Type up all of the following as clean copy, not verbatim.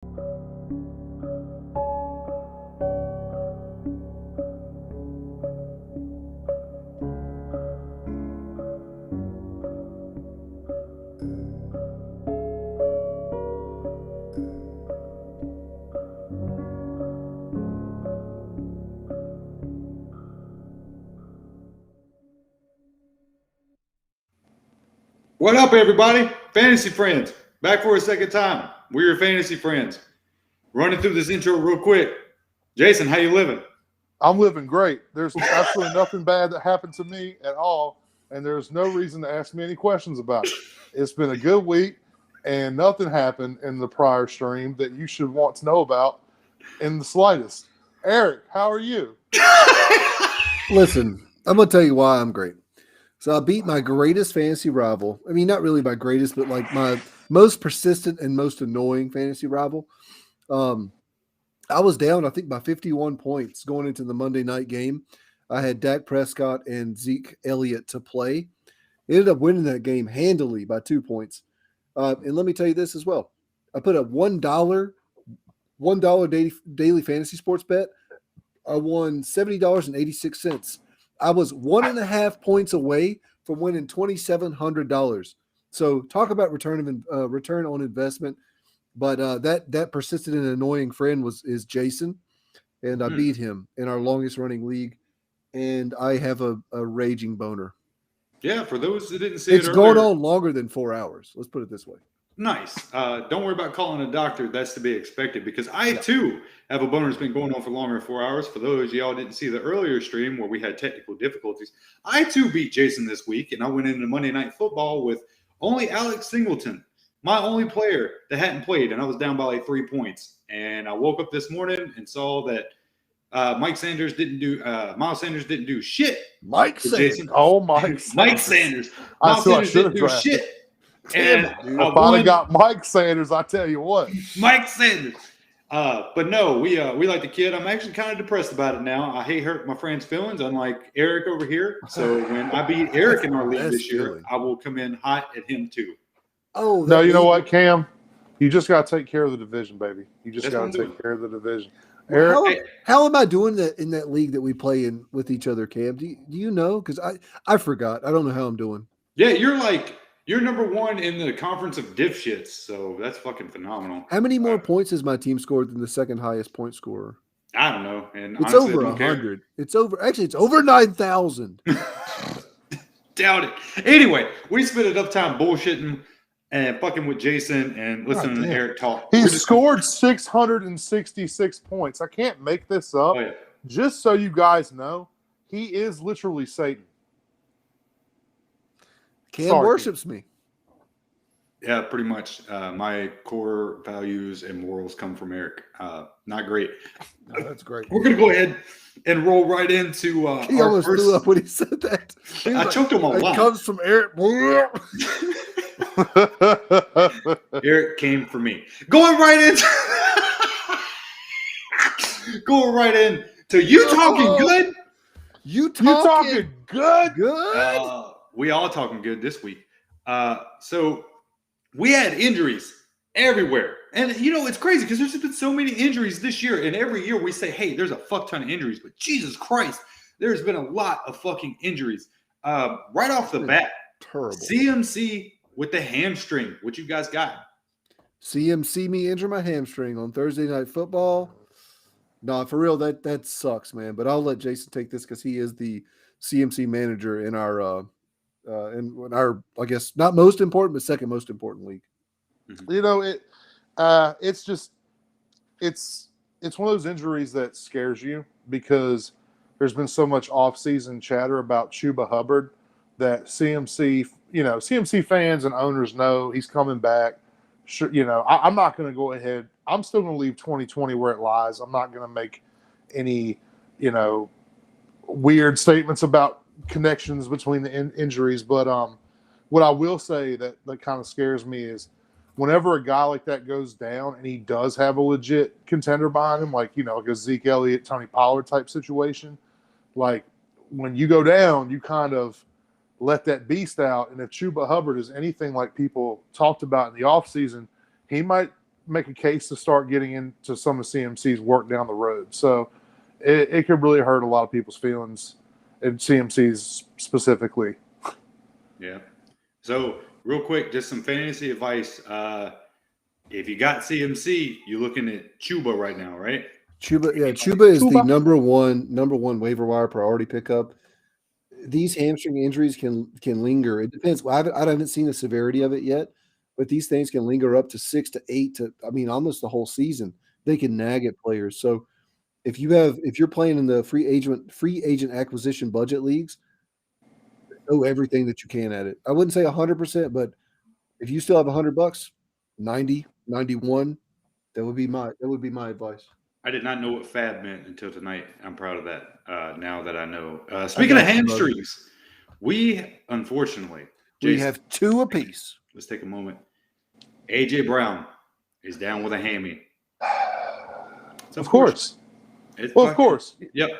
What up, everybody? Fantasy friends, back for a second time. We're your fantasy friends. Running through this intro real quick. Jason, how you living? I'm living great. There's absolutely nothing bad that happened to me at all, and there's no reason to ask me any questions about it. It's been a good week, and nothing happened in the prior stream that you should want to know about in the slightest. Eric, how are you? Listen, I'm going to tell you why I'm great. So I beat my greatest fantasy rival. I mean, not really my greatest, but like my most persistent and most annoying fantasy rival. I was down, I think, by 51 points going into the Monday night game. I had Dak Prescott and Zeke Elliott to play. Ended up winning that game handily by 2 points. And let me tell you this as well. I put a $1 daily fantasy sports bet. I won $70.86. I was 1.5 points away from winning $2,700. So talk about return on investment. But that persistent and annoying friend is Jason, and I beat him in our longest running league, and I have a raging boner. Yeah, for those that didn't see it earlier. It's going on longer than 4 hours. Let's put it this way. Nice. Don't worry about calling a doctor. That's to be expected because I, too, have a boner that's been going on for longer than 4 hours. For those of y'all didn't see the earlier stream where we had technical difficulties, I, too, beat Jason this week, and I went into Monday Night Football with only Alex Singleton, my only player that hadn't played, and I was down by like 3 points. And I woke up this morning and saw that Miles Sanders didn't do shit. Mike Sanders. Jason. Oh, Mike Sanders. Miles Sanders didn't do shit. And if I'd have got Mike Sanders, I tell you what. Mike Sanders. But no, we like the kid. I'm actually kind of depressed about it now. I hate hurt my friend's feelings, unlike Eric over here. So when I beat Eric in our league this year, I will come in hot at him too. Oh no, you know what, Cam? You just got to take care of the division, baby. You just got to take care of the division. Eric, how am I doing that in that league that we play in with each other, Cam? Do you know? Because I forgot. I don't know how I'm doing. Yeah, you're number one in the conference of dipshits, so that's fucking phenomenal. How many more points has my team scored than the second highest point scorer? I don't know. And it's honestly, over 100. It's over 9,000. Doubt it. Anyway, we spent enough time bullshitting and fucking with Jason and listening to Eric talk. He scored 666 points. I can't make this up. Oh, yeah. Just so you guys know, he is literally Satan. Cam worships me. Yeah, pretty much. My core values and morals come from Eric. Not great. No, that's great. We're going to go ahead and roll right into he almost threw up when he said that. I choked him a lot. It comes from Eric. Eric came for me. Going right into you talking good. You talking good. We all talking good this week. So we had injuries everywhere. And, it's crazy because there's been so many injuries this year. And every year we say, hey, there's a fuck ton of injuries. But Jesus Christ, there's been a lot of fucking injuries. Right off the bat, terrible. CMC with the hamstring. What you guys got? CMC me injure my hamstring on Thursday Night Football. No, for real, that sucks, man. But I'll let Jason take this because he is the CMC manager in our I guess not most important, but second most important league. It's one of those injuries that scares you because there's been so much off-season chatter about Chuba Hubbard that CMC fans and owners know he's coming back. Sure, I'm not going to go ahead. I'm still going to leave 2020 where it lies. I'm not going to make any, weird statements about connections between the injuries. But what I will say that kind of scares me is whenever a guy like that goes down and he does have a legit contender behind him, like a Zeke Elliott, Tony Pollard type situation, like when you go down, you kind of let that beast out. And if Chuba Hubbard is anything like people talked about in the offseason, he might make a case to start getting into some of CMC's work down the road. So it could really hurt a lot of people's feelings, and CMC's specifically. Yeah. So real quick, just some fantasy advice. If you got CMC, you're looking at Chuba right now, right? Chuba is the Chuba. number one waiver wire priority pickup. These hamstring injuries can linger. It depends. I haven't seen the severity of it yet, but these things can linger up to 6 to 8 to almost the whole season. They can nag at players. So if you're playing in the free agent acquisition budget leagues, throw everything that you can at it. I wouldn't say 100%, but if you still have $100, 90, 91, that would be my advice. I did not know what fab meant until tonight. I'm proud of that. Now that I know. Speaking of hamstrings, we unfortunately we have 2 apiece. Let's take a moment. AJ Brown is down with a hammy. Of course. Of course. Yep.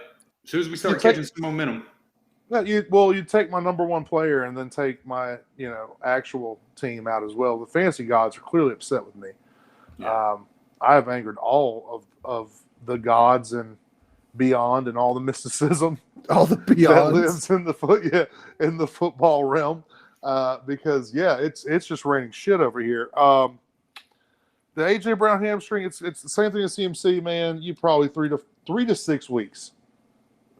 As soon as we start catching some momentum. Yeah, you take my number one player and then take my actual team out as well. The fantasy gods are clearly upset with me. Yeah. I have angered all of the gods and beyond, and all the mysticism, all the beyonds that lives in the football realm. Because it's just raining shit over here. The AJ Brown hamstring, it's the same thing as CMC, man. You probably 3 to 6 weeks.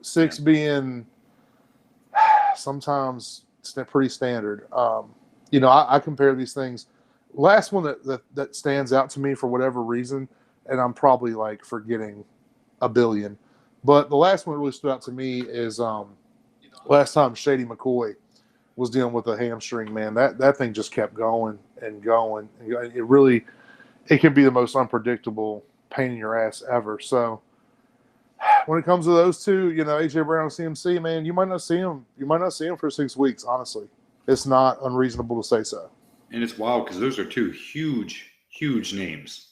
6 being sometimes pretty standard. I compare these things. Last one that stands out to me for whatever reason, and I'm probably like forgetting a billion, but the last one that really stood out to me is last time Shady McCoy was dealing with a hamstring, man. That thing just kept going and going. It can be the most unpredictable pain in your ass ever. So when it comes to those two, AJ Brown and CMC, man, you might not see him. You might not see him for 6 weeks. Honestly, it's not unreasonable to say so. And it's wild because those are 2 huge names.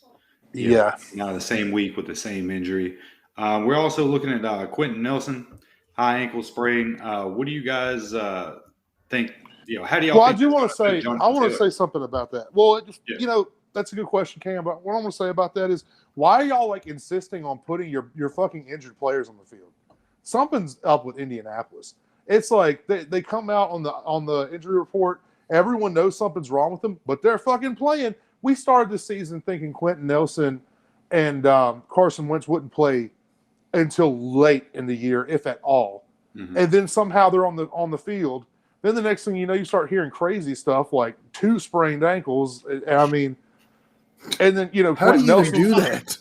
Yeah. Now the same week with the same injury. We're also looking at Quentin Nelson, high ankle sprain. What do you guys think? How do y'all? Well, think I do want to say. I want to Taylor? say something about that. Well, that's a good question, Cam. But what I want to say about that is, why are y'all like insisting on putting your fucking injured players on the field? Something's up with Indianapolis. It's like they come out on the injury report. Everyone knows something's wrong with them, but they're fucking playing. We started this season thinking Quentin Nelson and Carson Wentz wouldn't play until late in the year, if at all. Mm-hmm. And then somehow they're on the field. Then the next thing you know, you start hearing crazy stuff like 2 sprained ankles. And then how Quentin do you Nelson, do that?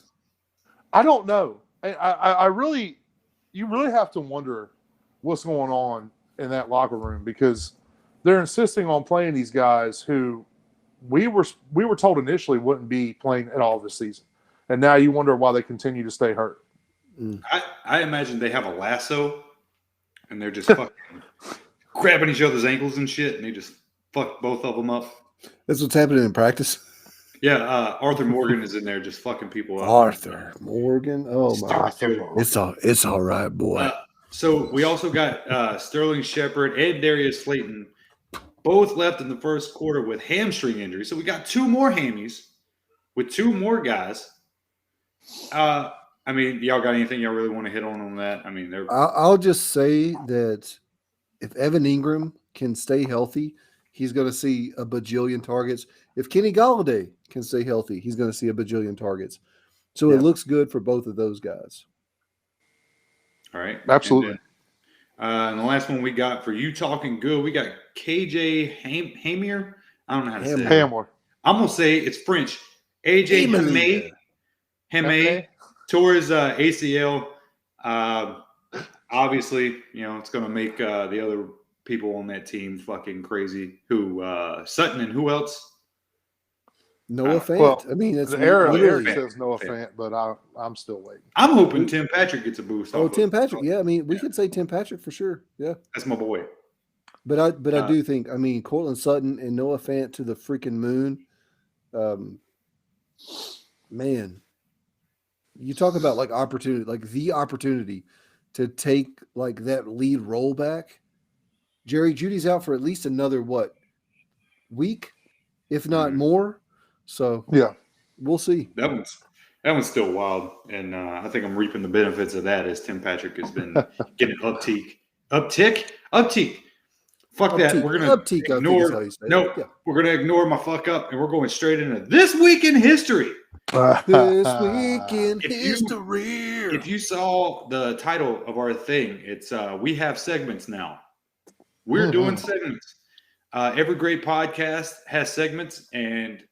I don't know. You really have to wonder what's going on in that locker room, because they're insisting on playing these guys who we were told initially wouldn't be playing at all this season, and now you wonder why they continue to stay hurt. I imagine they have a lasso, and they're just fucking grabbing each other's ankles and shit, and they just fuck both of them up. That's what's happening in practice. Yeah, Arthur Morgan is in there just fucking people up. Arthur Morgan, oh my! It's all right, boy. So we also got Sterling Shepard and Darius Slayton. Both left in the first quarter with hamstring injuries. So we got 2 more hammies with 2 more guys. Y'all got anything y'all really want to hit on that? I'll just say that if Evan Ingram can stay healthy, he's going to see a bajillion targets. If Kenny Golladay can stay healthy, he's going to see a bajillion targets. So It looks good for both of those guys. All right. Absolutely. And the last one we got for you talking good, we got KJ Hamir. I don't know how to say it. Hamler. I'm going to say it's French. AJ Hamay tore his ACL. Obviously, it's going to make the other people on that team fucking crazy. Sutton and who else? Noah Fant. Well, it's the era literally says Noah Fant, but I'm still waiting. I'm hoping Tim Patrick gets a boost. Tim Patrick. Yeah, we could say Tim Patrick for sure. Yeah, that's my boy. But I do think Cortland Sutton and Noah Fant to the freaking moon. Man, you talk about like opportunity, like the opportunity to take like that lead role back. Jerry Judy's out for at least another week, if not more. So yeah, We'll see. That one's still wild, and I think I'm reaping the benefits of that as Tim Patrick has been getting uptick. Fuck that. We're gonna Uptick, I think is ignore. how you say it. Nope. Yeah. We're gonna ignore my fuck up, and we're going straight into this week in history. This week in If history. you saw the title of our thing, it's we have segments now. We're doing segments. Every great podcast has segments, and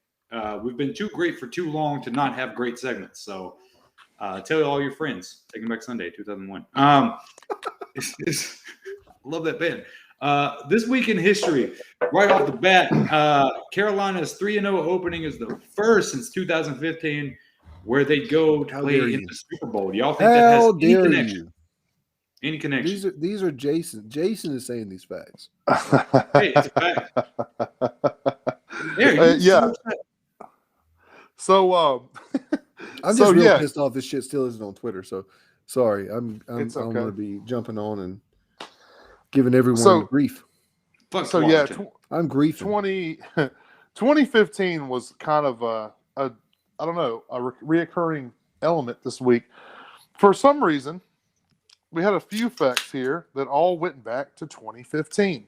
we've been too great for too long to not have great segments. So tell all your friends. Taking Back Sunday, 2001. Love that band. This week in history, right off the bat, Carolina's 3-0 opening is the first since 2015 where they go to play in the Super Bowl. Do y'all think that has any connection? Any connection? These are Jason. Jason is saying these facts. Hey, it's a fact. Yeah. So I'm just real pissed off this shit still isn't on Twitter. So sorry. I'm okay. going to be jumping on and giving everyone grief. Fuck so I'm griefing. 2015 was kind of a reoccurring element this week. For some reason, we had a few facts here that all went back to 2015.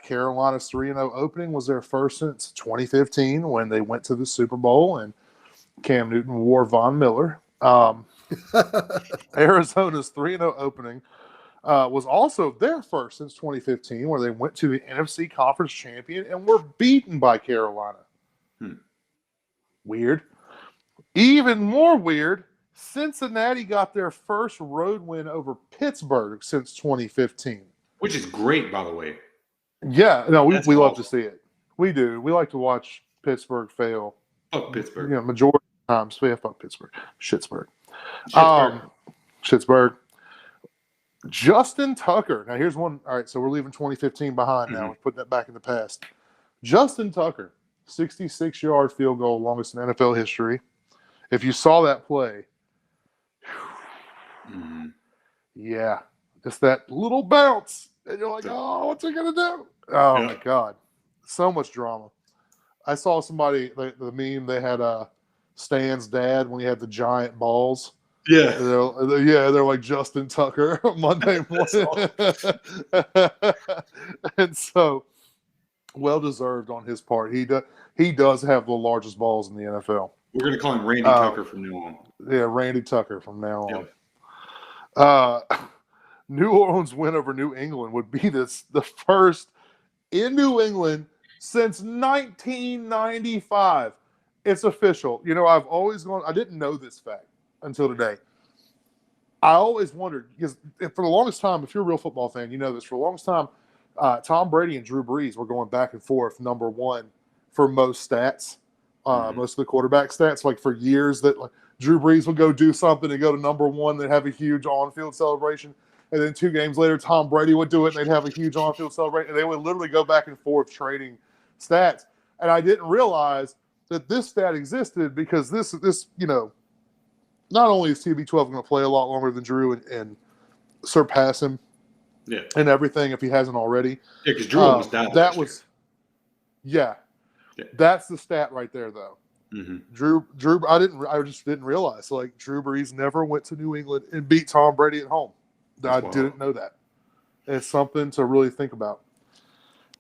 Carolina's 3-0 opening was their first since 2015 when they went to the Super Bowl and Cam Newton wore Von Miller. Arizona's 3-0 opening was also their first since 2015 where they went to the NFC Conference Champion and were beaten by Carolina. Weird. Even more weird, Cincinnati got their first road win over Pittsburgh since 2015. Which is great, by the way. Yeah, no, we love to see it. We do. We like to watch Pittsburgh fail. Fuck Pittsburgh. Majority of the times. Yeah, fuck Pittsburgh. Shittsburg. Justin Tucker. Now, here's one. All right, so we're leaving 2015 behind now. We're putting that back in the past. Justin Tucker, 66-yard field goal, longest in NFL history. If you saw that play, yeah, just that little bounce. And you're like, oh, what's he going to do? Oh, my God. So much drama. I saw somebody, the meme, they had Stan's dad when he had the giant balls. Yeah. They're like Justin Tucker Monday morning. And so, well-deserved on his part. He does have the largest balls in the NFL. We're going to call him Randy Tucker from now on. Yeah, Randy Tucker from now on. New Orleans win over New England would be the first in New England since 1995. It's official. I've always gone. I didn't know this fact until today. I always wondered because for the longest time, if you're a real football fan, you know this. For the longest time, Tom Brady and Drew Brees were going back and forth number one for most stats, most of the quarterback stats. Like for years, that Drew Brees would go do something and go to number one. They'd have a huge on-field celebration. And then 2 games later, Tom Brady would do it, and they'd have a huge on-field celebration. And they would literally go back and forth trading stats. And I didn't realize that this stat existed because this not only is TB12 going to play a lot longer than Drew and surpass him and everything if he hasn't already. Yeah, because Drew almost died. That's the stat right there, though. Drew, I just didn't realize. Like Drew Brees never went to New England and beat Tom Brady at home. I didn't know that. It's something to really think about.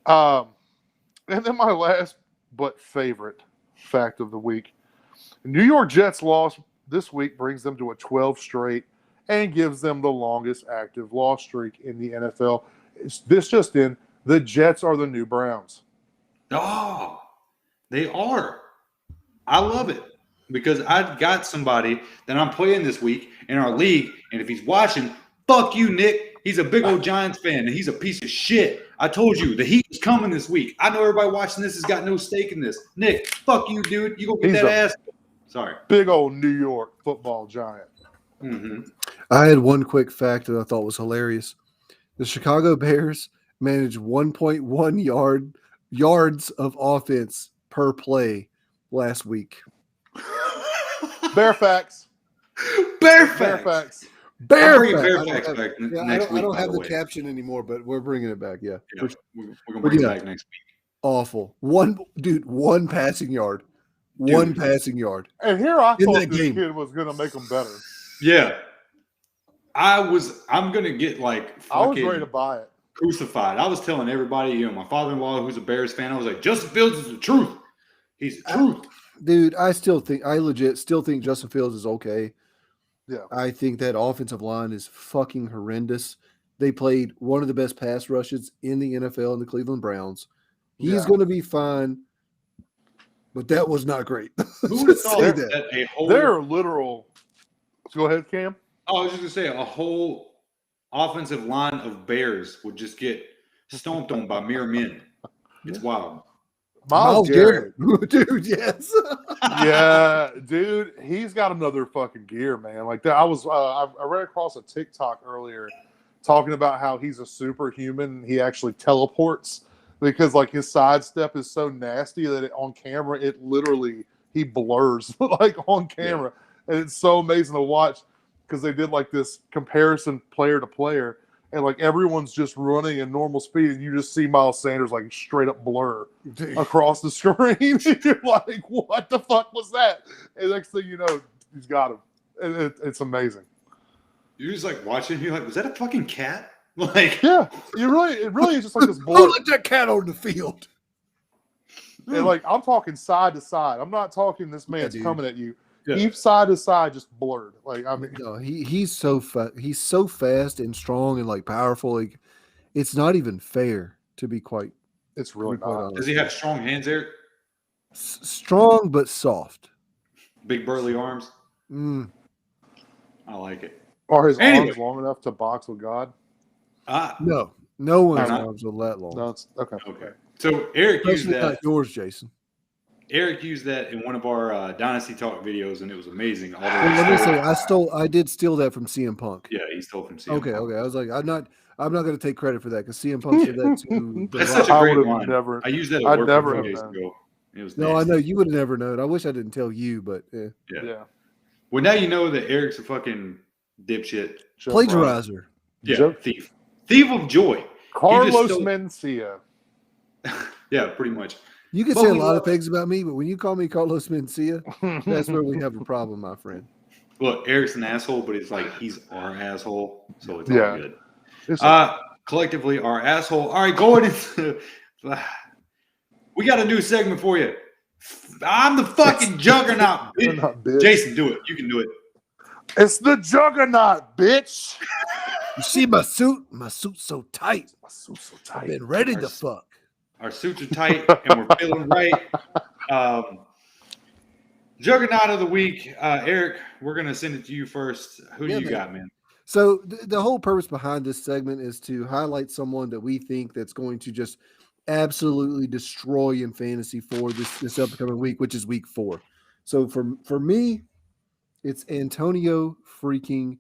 And then my last but favorite fact of the week. New York Jets loss this week brings them to a 12 straight and gives them the longest active loss streak in the NFL. The Jets are the new Browns. Oh, they are. I love it because I've got somebody that I'm playing this week in our league, and if he's watching, fuck you, Nick. He's a big old Giants fan, and he's a piece of shit. I told you, the heat is coming this week. I know everybody watching this has got no stake in this. Nick, fuck you, dude. You gonna get that ass? Sorry. Big old New York football giant. I had one quick fact that I thought was hilarious. The Chicago Bears managed 1.1 yards of offense per play last week. Bear facts. Bear facts. Bear facts. Back next week. I don't have the caption anymore, but we're bringing it back. Yeah. We're going to bring it back next week. Awful. One passing yard. one passing yard. And here I In thought that this game. kid was going to make them better. Yeah. I'm going to get like I was ready fucking to buy it. crucified. I was telling everybody, my father-in-law who's a Bears fan, I was like, Justin Fields is the truth. He's the truth. Dude, I legit still think Justin Fields is okay. Yeah. I think that offensive line is fucking horrendous. They played one of the best pass rushes in the NFL in the Cleveland Browns. He's going to be fine, but that was not great. Who would have thought that a whole... They're literal... Go ahead, Cam. I was just going to say, a whole offensive line of Bears would just get stomped on by mere men. It's wild. Myles Garrett. Dude, yes. Yeah, dude, he's got another fucking gear, man. Like that, I read across a TikTok earlier talking about how he's a superhuman. He actually teleports because like his sidestep is so nasty that on camera it literally he blurs like on camera, and it's so amazing to watch because they did like this comparison player to player. And like everyone's just running in normal speed, and you just see Miles Sanders like straight up blur across the screen. You're like, "What the fuck was that?" And next thing you know, he's got him. And it's amazing. You're just like watching. You're like, "Was that a fucking cat?" Like, yeah, it really is just like this blur. Who let that cat on the field? And like I'm talking side to side. I'm not talking this man's coming at you. Yeah. He's side to side, just blurred. Like I mean, no, he's so he's so fast and strong and like powerful. Like it's not even fair to be quite. It's really not. Does he have strong hands, Eric? Strong but soft. Big burly arms. Mm. I like it. Are his arms long enough to box with God? No one's arms are that long. No, it's okay. Okay. So Eric used that. Not yours, Jason. Eric used that in one of our Dynasty Talk videos, and it was amazing. Let me say, I did steal that from CM Punk. Yeah, he stole from CM Punk. Okay. I was like, I'm not going to take credit for that because CM Punk said that too. That's such a great line. I used that at work a few days ago. It was nasty. I know you would have never known. I wish I didn't tell you, but yeah. Well, now you know that Eric's a fucking dipshit, plagiarizer. Yeah, thief of joy. Carlos Mencia. Yeah, pretty much. You can say a lot of things about me, but when you call me Carlos Mencia, that's where we have a problem, my friend. Look, Eric's an asshole, but it's like he's our asshole, so it's all good. Collectively, our asshole. All right, going into we got a new segment for you. I'm the fucking Juggernaut, bitch. Jason, do it. You can do it. It's the Juggernaut, bitch. You see my suit? My suit's so tight. I've been ready to fuck. Our suits are tight, and we're feeling right. Juggernaut of the week. Eric, we're going to send it to you first. Who do you got, man? So the whole purpose behind this segment is to highlight someone that we think that's going to just absolutely destroy in fantasy for this upcoming week, which is week 4. So for me, it's Antonio freaking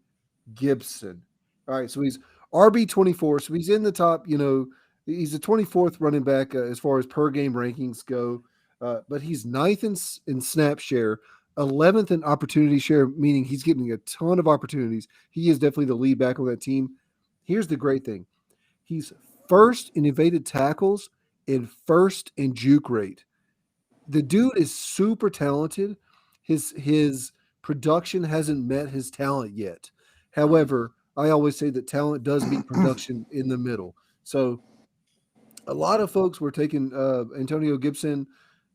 Gibson. All right, so he's RB24, so he's in the top, he's the 24th running back as far as per game rankings go, but he's 9th in snap share, 11th in opportunity share, meaning he's getting a ton of opportunities. He is definitely the lead back on that team. Here's the great thing. He's first in evaded tackles and first in juke rate. The dude is super talented. His production hasn't met his talent yet. However, I always say that talent does meet production in the middle. So a lot of folks were taking Antonio Gibson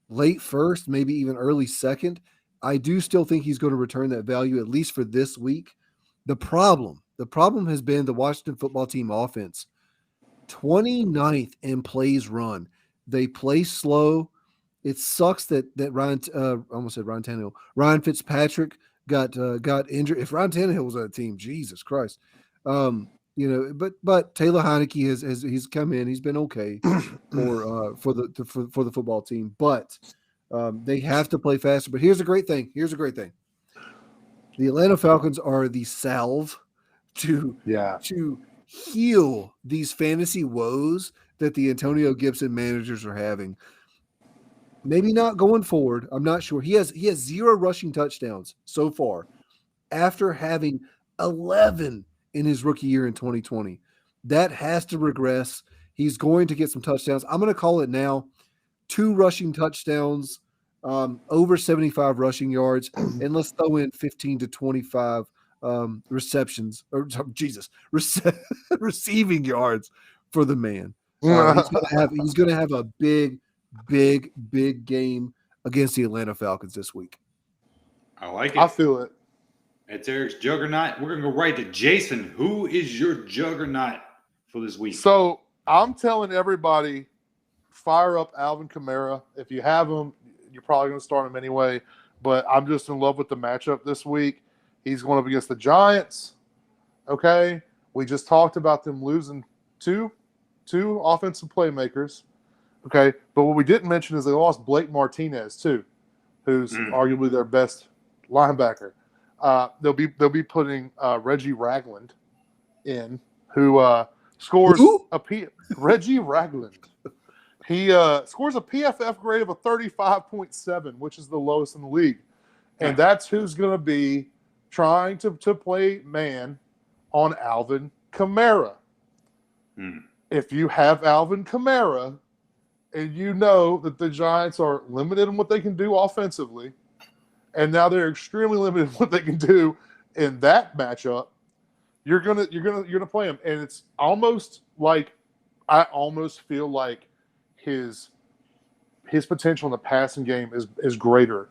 late first, maybe even early second. I do still think he's going to return that value, at least for this week. The problem has been the Washington football team offense. 29th in plays run. They play slow. It sucks that Ryan, I almost said Ryan Tannehill, Ryan Fitzpatrick got injured. If Ryan Tannehill was on the team, Jesus Christ. But Taylor Heineke he's come in. He's been okay for the football team, but they have to play faster. But here's a great thing. The Atlanta Falcons are the salve to heal these fantasy woes that the Antonio Gibson managers are having. Maybe not going forward. I'm not sure. He has 0 rushing touchdowns so far after having 11 in his rookie year in 2020. That has to regress. He's going to get some touchdowns. I'm going to call it now. 2 rushing touchdowns over 75 rushing yards, and let's throw in 15 to 25 receptions, or receiving yards for the man. He's gonna have a big game against the Atlanta Falcons this week. I like it. I feel it. It's Eric's Juggernaut. We're going to go right to Jason. Who is your Juggernaut for this week? So I'm telling everybody, fire up Alvin Kamara. If you have him, you're probably going to start him anyway. But I'm just in love with the matchup this week. He's going up against the Giants. Okay. We just talked about them losing two offensive playmakers. Okay. But what we didn't mention is they lost Blake Martinez too, who's arguably their best linebacker. They'll be putting Reggie Ragland in, who scores Reggie Ragland. He scores a PFF grade of a 35.7, which is the lowest in the league, and that's who's going to be trying to play man on Alvin Kamara. If you have Alvin Kamara, and you know that the Giants are limited in what they can do offensively, and now they're extremely limited in what they can do in that matchup, you're gonna play him, and it's almost like I almost feel like his potential in the passing game is greater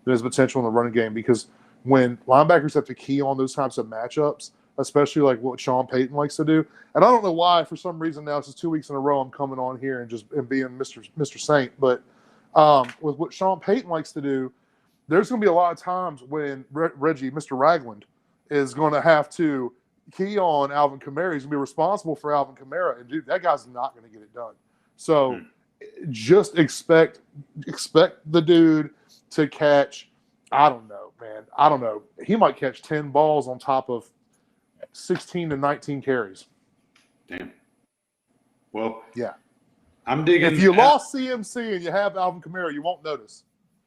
than his potential in the running game, because when linebackers have to key on those types of matchups, especially like what Sean Payton likes to do, and I don't know why, for some reason now it's just 2 weeks in a row I'm coming on here and being Mr. Saint, but with what Sean Payton likes to do, there's going to be a lot of times when Reggie, Mr. Ragland, is going to have to key on Alvin Kamara. He's going to be responsible for Alvin Kamara, and dude, that guy's not going to get it done. So just expect the dude to catch, I don't know, man. I don't know. He might catch 10 balls on top of 16 to 19 carries. Damn. Well, yeah. I'm digging. If you lost CMC and you have Alvin Kamara, you won't notice.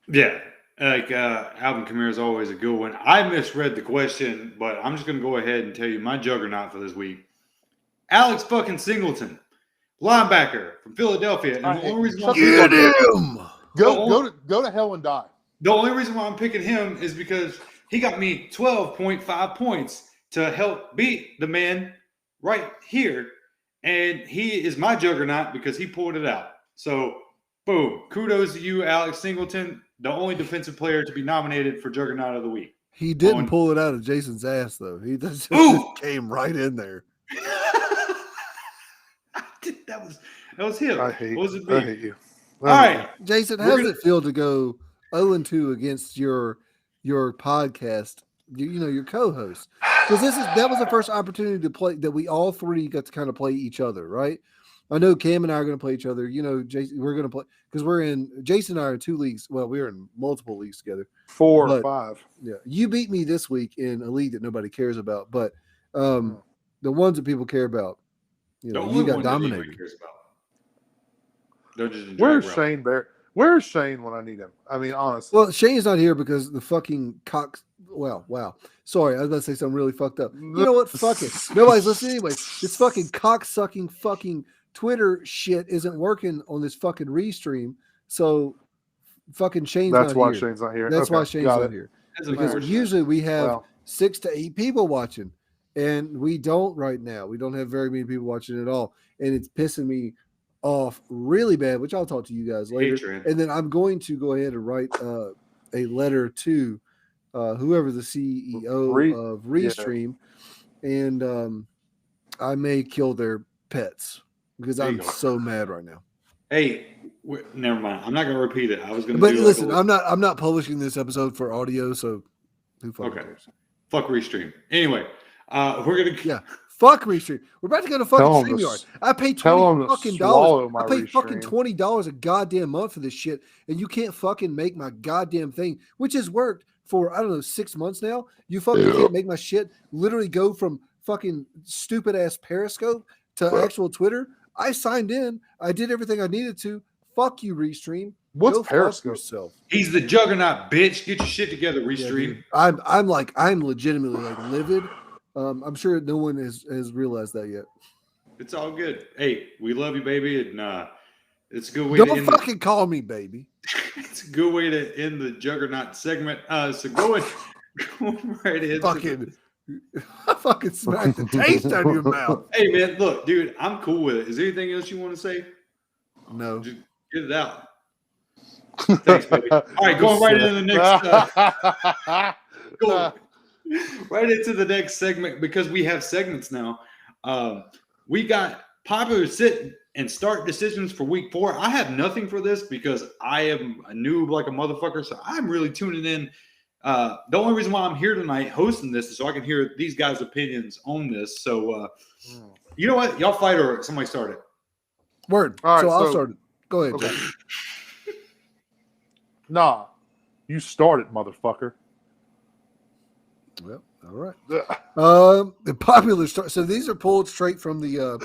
Yeah. Like Alvin Kamara is always a good one. I misread the question, but I'm just going to go ahead and tell you my Juggernaut for this week. Alex fucking Singleton, linebacker from Philadelphia. And the only reason go to hell and die. The only reason why I'm picking him is because he got me 12.5 points to help beat the man right here. And he is my Juggernaut because he pulled it out. So, boom. Kudos to you, Alex Singleton, the only defensive player to be nominated for Juggernaut of the week. He didn't pull it out of Jason's ass, though. He just came right in there. That was him. I hate you. All right. Jason, how does it feel to go 0-2 against your podcast, your co-host? Because that was the first opportunity to play that we all three got to kind of play each other, right? I know Cam and I are going to play each other. Jason, we're going to play because Jason and I are in 2 leagues. Well, we're in multiple leagues together. 4 or 5. Yeah. You beat me this week in a league that nobody cares about, but the ones that people care about, you got dominated. Where's Shane Bear? Where's Shane when I need him? I mean, honestly. Well, Shane's not here because the fucking cock. Well, wow. Sorry, I was about to say something really fucked up. You know what? Fuck it. Nobody's listening anyway. This fucking cock-sucking fucking Twitter shit isn't working on this fucking restream. So fucking Shane's not here. That's why Shane's not here. That's why Shane's not here. Because usually we have 6 to 8 people watching, and we don't right now. We don't have very many people watching at all, and it's pissing me off really bad, which I'll talk to you guys later. And then I'm going to go ahead and write a letter to whoever the CEO of Restream, and I may kill their pets because I'm so mad right now. Hey, never mind. I'm not going to repeat it. I was going to. But listen, I'm not publishing this episode for audio, so who fucking cares? Fuck Restream. Anyway, we're gonna fuck Restream. We're about to go to fucking StreamYard. I pay $20 fucking dollars. I pay fucking $20 a goddamn month for this shit, and you can't fucking make my goddamn thing, which has worked for, I don't know, 6 months now. You fucking can't make my shit literally go from fucking stupid ass Periscope to actual Twitter. I signed in. I did everything I needed to. Fuck you, Restream. What's go Periscope? Yourself. He's the Juggernaut, bitch. Get your shit together, Restream. Yeah, I'm legitimately livid. I'm sure no one has realized that yet. It's all good. Hey, we love you, baby, and it's a good way. Don't fucking call me baby. It's a good way to end the Juggernaut segment. So going right into I fucking smacked the taste out of your mouth. Hey man, look, dude, I'm cool with it. Is there anything else you want to say? No. Just get it out. Thanks, baby. All right, going right into the next. Going right into the next segment because we have segments now. We got popular sit and start decisions for week 4. I have nothing for this because I am a noob like a motherfucker, so I'm really tuning in. The only reason why I'm here tonight hosting this is so I can hear these guys' opinions on this. So, you know what? Y'all fight or somebody start it. Word. All right, so I'll so- start it. Go ahead, Okay. Jack. Nah, you started, motherfucker. Well, all right. The popular start. So these are pulled straight from the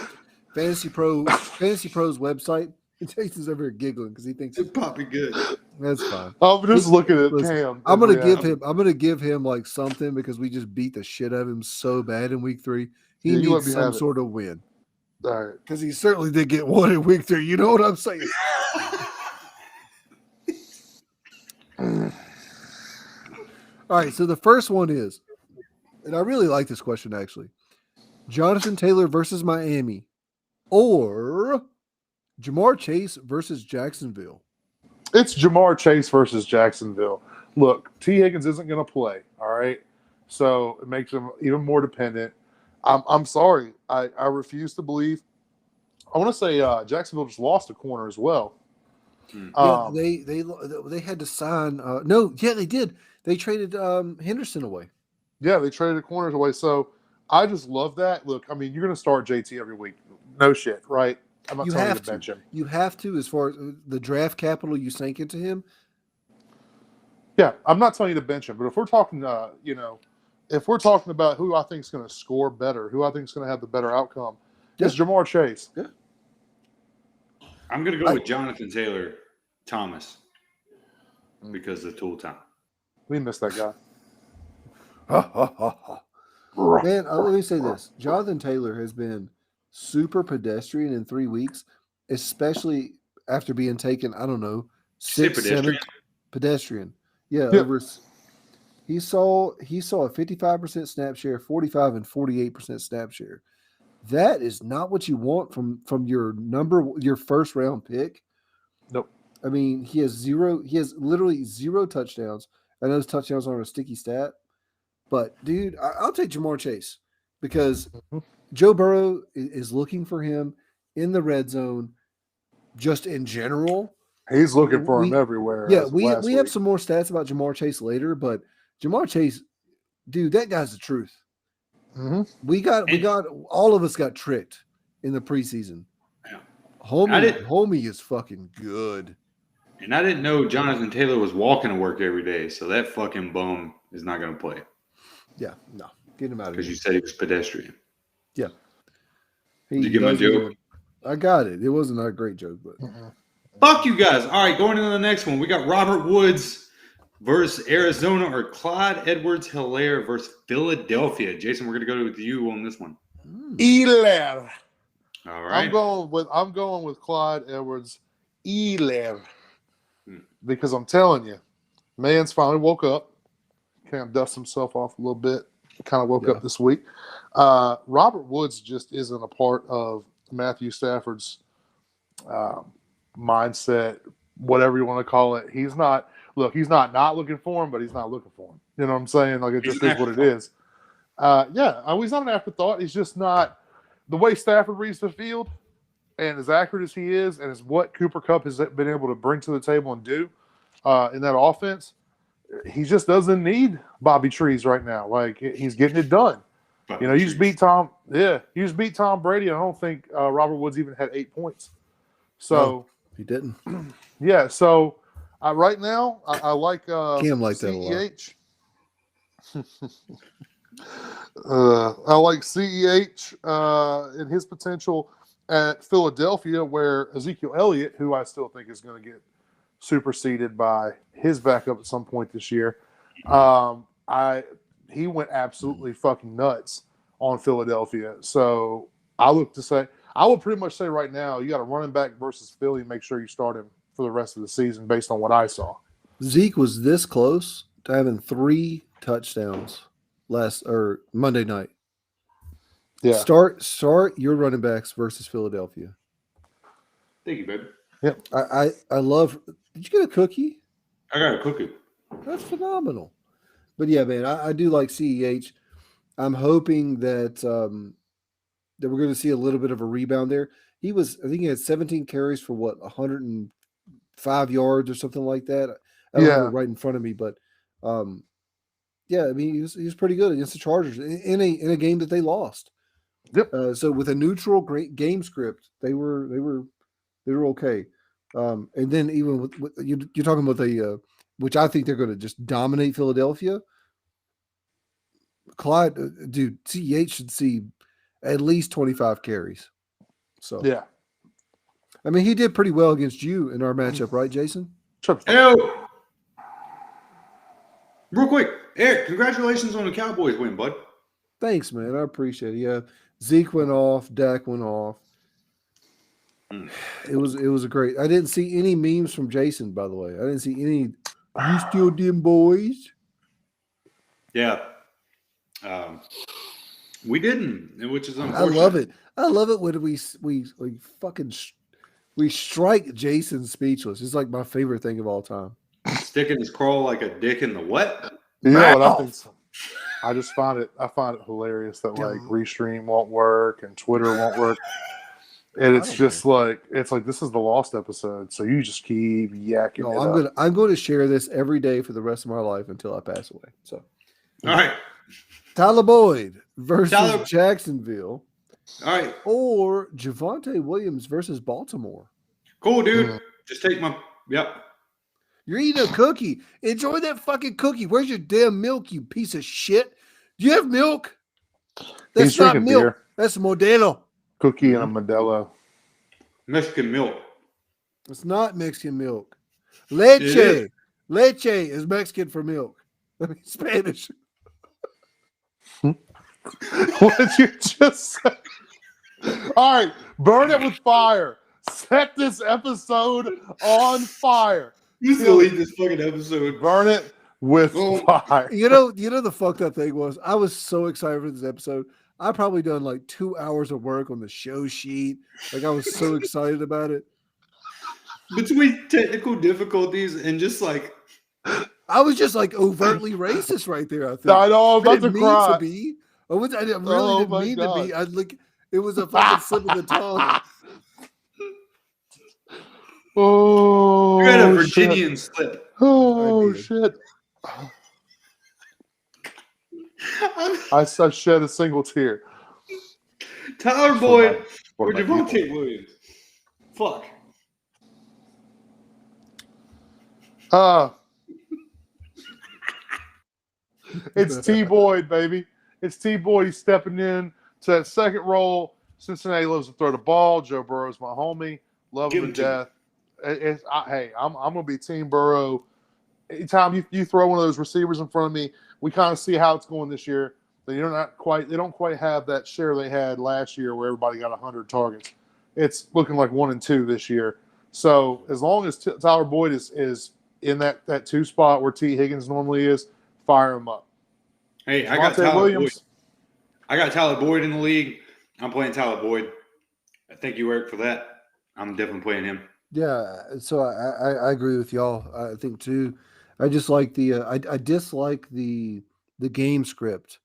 Fantasy Pros website. Jason's over here giggling because he thinks It's probably good. that's fine. I'm just looking at Listen, Cam. I'm gonna Yeah. give him like something because we just beat the shit out of him so bad in week 3. He Yeah, you let needs me some have it. sort of win All right. because he certainly did get one in week 3. You know what I'm saying? All right. So the first one is, and I really like this question actually: Jonathan Taylor versus Miami, or Jamar Chase versus Jacksonville. It's Jamar Chase versus Jacksonville. Look, T. Higgins isn't going to play, all right? So it makes him even more dependent. I'm sorry. I refuse to believe. I want to say Jacksonville just lost a corner as well. Yeah, they had to sign. They did. They traded Henderson away. Yeah, they traded the corners away. So I just love that. Look, I mean, you're going to start JT every week. No shit, right? I'm not You telling you have to bench him. You have to, as far as the draft capital you sank into him. Yeah, I'm not telling you to bench him, but if we're talking, if we're talking about who I think is going to score better, who I think is going to have the better outcome, it's Jamar Chase. Yeah. I'm going to go with Jonathan Taylor Thomas because of tool time. We missed that guy. Man, let me say this. Jonathan Taylor has been super pedestrian in 3 weeks, especially after being taken, I don't know, 6, 7 pedestrian. Yeah, Yep. over he saw a 55% snap share, 45 and 48% snap share. That is not what you want from your first round pick. Nope. I mean, he has literally 0 touchdowns. I know those touchdowns aren't a sticky stat, but dude, I'll take Jamar Chase because Joe Burrow is looking for him in the red zone, just in general. He's looking for him everywhere. Yeah, we have some more stats about Jamar Chase later, but Jamar Chase, dude, that guy's the truth. Mm-hmm. We got all of us got tricked in the preseason. Yeah. Homie is fucking good. And I didn't know Jonathan Taylor was walking to work every day, so that fucking bum is not going to play. Yeah, no, get him out of here. Because you said he was pedestrian. Yeah. Did you get my joke? I got it. It wasn't a great joke, but fuck you guys. All right, going into the next one. We got Robert Woods versus Arizona or Clyde Edwards-Helaire versus Philadelphia. Jason, we're going to go with you on this one. Helaire. All right. I'm going with Clyde Edwards-Helaire. Because I'm telling you, man's finally woke up. Kind of dust himself off a little bit. Kind of woke up this week. Robert Woods just isn't a part of Matthew Stafford's mindset, whatever you want to call it. He's not looking for him, but he's not looking for him. You know what I'm saying? Like, it just is what it is. He's not an afterthought. He's just not the way Stafford reads the field and as accurate as he is and as what Cooper Kupp has been able to bring to the table and do in that offense. He just doesn't need Bobby Trees right now. Like, he's getting it done. You just beat Tom. Yeah, you just beat Tom Brady. I don't think Robert Woods even had 8 points. So no, he didn't. Yeah. So right now, I like Cam like that a lot. I like CEH and his potential at Philadelphia, where Ezekiel Elliott, who I still think is going to get superseded by his backup at some point this year. He went absolutely fucking nuts on Philadelphia. So I would pretty much say right now, you got a running back versus Philly, make sure you start him for the rest of the season based on what I saw. Zeke was this close to having 3 touchdowns Monday night. Yeah. Start your running backs versus Philadelphia. Thank you, baby. Yep. I love. Did you get a cookie? I got a cookie. That's phenomenal. But yeah, man, I do like CEH. I'm hoping that that we're going to see a little bit of a rebound there. I think he had 17 carries for 105 yards or something like that. I don't have it right in front of me, but yeah, I mean he was pretty good against the Chargers in a game that they lost. Yep. So with a neutral great game script, they were okay. And then even with you're talking about the which I think they're going to just dominate Philadelphia. Clyde, dude, CEH should see at least 25 carries. So Yeah. I mean, he did pretty well against you in our matchup, right, Jason? Sure. Hey, real quick, Eric, congratulations on the Cowboys win, bud. Thanks, man. I appreciate it. Yeah, Zeke went off, Dak went off. It was a great. I didn't see any memes from Jason, by the way. I didn't see any. You still dim boys? Yeah. We didn't, which is unfortunate. I love it. I love it when we strike Jason speechless. It's like my favorite thing of all time. Sticking his crawl like a dick in the what? You know what I think? I just find it hilarious that like Restream won't work and Twitter won't work. And it's just like this is the lost episode, so you just keep yakking. No, I'm going to share this every day for the rest of my life until I pass away. So, all right, Tyler Boyd versus Jacksonville. All right, or Javonte Williams versus Baltimore. Cool, dude. Just take my You're eating a cookie. Enjoy that fucking cookie. Where's your damn milk, you piece of shit? Do you have milk? That's not milk. Beer. That's Modelo. Cookie and a Modelo. Mexican milk. It's not Mexican milk. Leche. Leche is Mexican for milk. I mean, Spanish. What did you just say? All right, burn it with fire. Set this episode on fire. You still eat this fucking episode. Burn it with fire. You know the fucked up thing was I was so excited for this episode. I probably done like 2 hours of work on the show sheet. Like I was so excited about it. Between technical difficulties and just like I was just like overtly racist right there. I think. I know. I'm about to cry. To be. I really didn't mean to be. It was a fucking slip of the tongue. Oh, you got a Virginian slip. Oh shit! I shed a single tear. Tyler Boyd or Javonte Williams. Fuck. It's T Boyd, baby. It's T Boyd. He's stepping in to that second role. Cincinnati loves to throw the ball. Joe Burrow's my homie. Love him to death. Hey, I'm gonna be Team Burrow. Anytime you throw one of those receivers in front of me, we kind of see how it's going this year. They don't quite have that share they had last year where everybody got 100 targets. It's looking like 1 and 2 this year. So as long as Tyler Boyd is in that 2 spot where T Higgins normally is, fire him up. Hey, I got Tyler Boyd. I got Tyler Boyd in the league. I'm playing Tyler Boyd. Thank you, Eric, for that. I'm definitely playing him. Yeah, so I agree with y'all. I think too. I just like I dislike the game script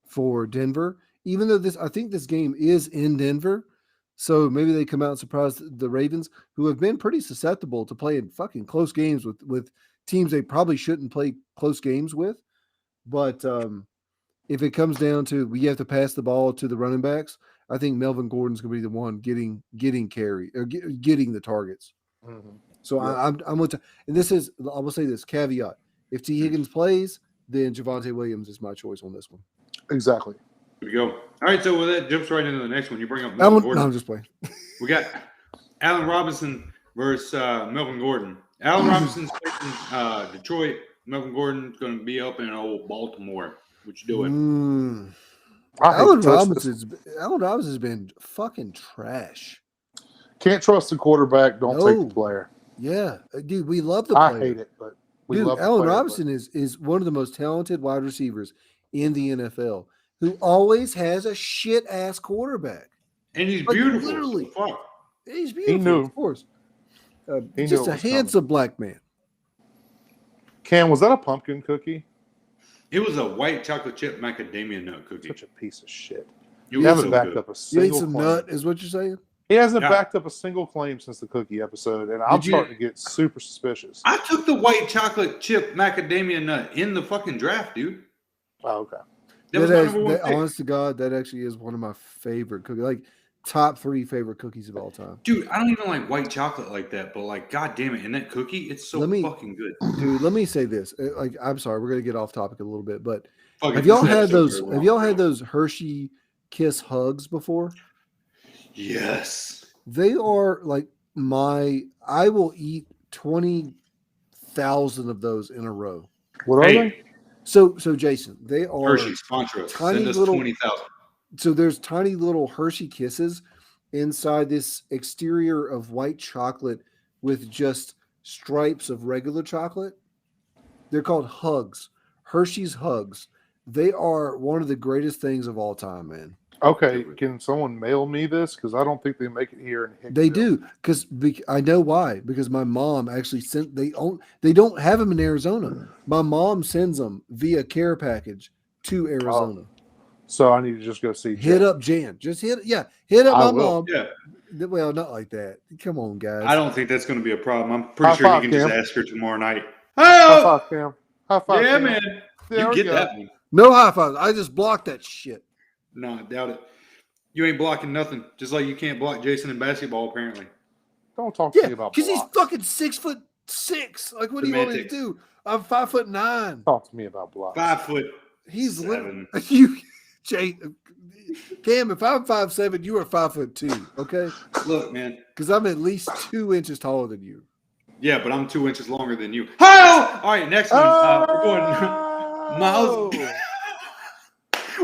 for Denver. Even though I think this game is in Denver, so maybe they come out and surprise the Ravens, who have been pretty susceptible to playing fucking close games with teams they probably shouldn't play close games with. But if it comes down to we have to pass the ball to the running backs, I think Melvin Gordon's going to be the one getting carry or getting the targets. Mm-hmm. So yeah. I'm going to, and this is, I will say this caveat: if T Higgins plays, then Javonte Williams is my choice on this one. Exactly. Here we go. All right, so with that jumps right into the next one. You bring up Melvin Gordon. No, I'm just playing. We got Allen Robinson versus Melvin Gordon. Allen Robinson's facing Detroit. Melvin Gordon's going to be up in old Baltimore. What you doing? Allen Robinson's been fucking trash. Can't trust the quarterback. Don't take the player. Yeah, dude, we love the I player. hate it, but we Dude, love the Allen player, Robinson is one of the most talented wide receivers in the NFL, who always has a shit ass quarterback. And he's Like, beautiful. literally. So fuck. He's He beautiful, knew. of course. He Just knew it a was coming. handsome black man. Cam, was that a pumpkin cookie? It was a white chocolate chip macadamia nut cookie. Such a piece of shit. It He was hasn't so backed good. up a You ate single some claim. nut, is what you're saying? He hasn't Yeah. backed up a single claim since the cookie episode, and I'm Did you- starting to get super suspicious. I took the white chocolate chip macadamia nut in the fucking draft, dude. Oh, okay. That was my number one pick. Honest to God, that actually is one of my favorite cookies. Like top 3 favorite cookies of all time. Dude, I don't even like white chocolate like that, but like, god damn it, in that cookie, it's so fucking good. Dude, let me say this. Like, I'm sorry, we're gonna get off topic a little bit, but Fuck it, have y'all this had episode's those? very Have long, y'all had bro. those Hershey Kiss hugs before? Yes. They are like I will eat 20,000 of those in a row. What are Hey, they? So Jason, they are Hershey, sponsor us. tiny Send us little- 20,000. So there's tiny little Hershey Kisses inside this exterior of white chocolate with just stripes of regular chocolate. They're called Hugs. Hershey's Hugs. They are one of the greatest things of all time, man. Okay, can someone mail me this? Because I don't think they make it here in Hicksville. They do, because I know why. Because my mom actually sent. They don't have them in Arizona. My mom sends them via care package to Arizona. So I need to just go see. Hit Jen. up Jan. Just hit up I my will. mom. Yeah. Well, not like that. Come on, guys. I don't think that's going to be a problem. I'm pretty High sure five, you can just Cam. ask her tomorrow night. High Oh! five, Cam. High five, Yeah, Cam. man. There You we get go. that one. No high fives. I just blocked that shit. No, I doubt it. You ain't blocking nothing. Just like you can't block Jason in basketball, apparently. Don't talk to me Yeah, about because he's blocks. fucking 6'6". Like, what do you want me to Semantics. do? I'm 5'9". Talk to me about blocks. 5 foot. He's Seven. you, Jay. Cam, if I'm 5'7", you are 5'2". Okay, Look, man. because I'm at least 2 inches taller than you. Yeah, but I'm 2 inches longer than you. Oh! All right, next one. We're going. Miles.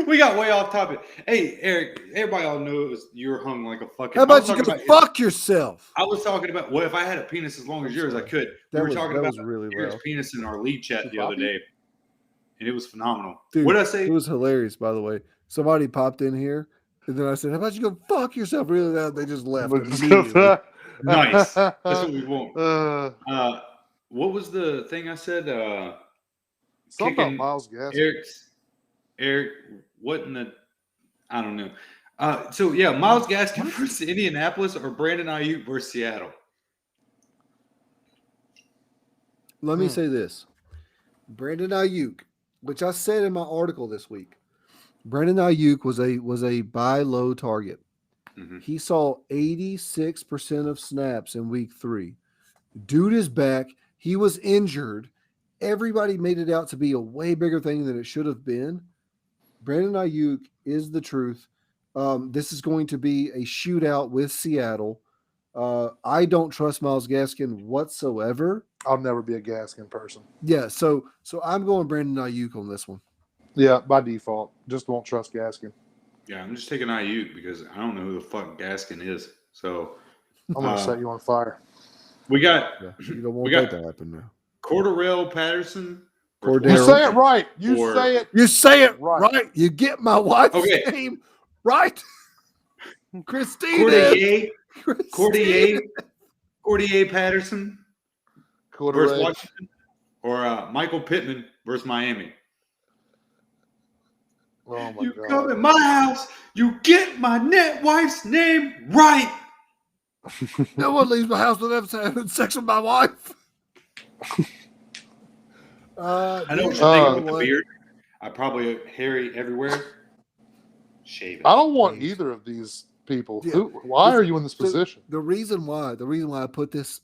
We got way off topic. Hey, Eric, everybody all knows you're hung like a fucking. How about I you was go talking about- fuck yourself? I was talking about, well, if I had a penis as long as yours, I could. We were talking about really Eric's well. penis in our lead chat the other Floppy? day, and it was phenomenal. Dude, What did I say? It was hilarious, by the way. Somebody popped in here, and then I said, "How about you go fuck yourself?" Really loud. They just left immediately. Nice. That's what we want. Something What was the thing I said? about Kicking Miles Gas. Eric, what in the? I don't know. So yeah, Miles Gaskin versus Indianapolis or Brandon Ayuk versus Seattle. Let me say this: Brandon Ayuk, which I said in my article this week, Brandon Ayuk was a buy low target. Mhm. He saw 86% of snaps in week 3. Dude is back. He was injured. Everybody made it out to be a way bigger thing than it should have been. Brandon Ayuk is the truth. This is going to be a shootout with Seattle. I don't trust Myles Gaskin whatsoever. I'll never be a Gaskin person. Yeah, so I'm going Brandon Ayuk on this one. Yeah, by default. Just won't trust Gaskin. Yeah, I'm just taking Ayuk because I don't know who the fuck Gaskin is. So I'm going to set you on fire. we got Yeah, you don't want We got- that to happen now. Cordarrelle Patterson. Cordero. You say it right. You Or- say it. You say it Right. right. You get my wife's Okay. name right. Christina. Cordier Patterson versus Quarter Washington, or Michael Pittman versus Miami. Oh my You god. come in my house, you get my net wife's name right. No one leaves my house without having sex with my wife. I know what dude, you're thinking you with know the what? beard. I probably hairy everywhere. Shave it. I don't want please. either of these people. Yeah. Why are you in this So- position? The reason why I put this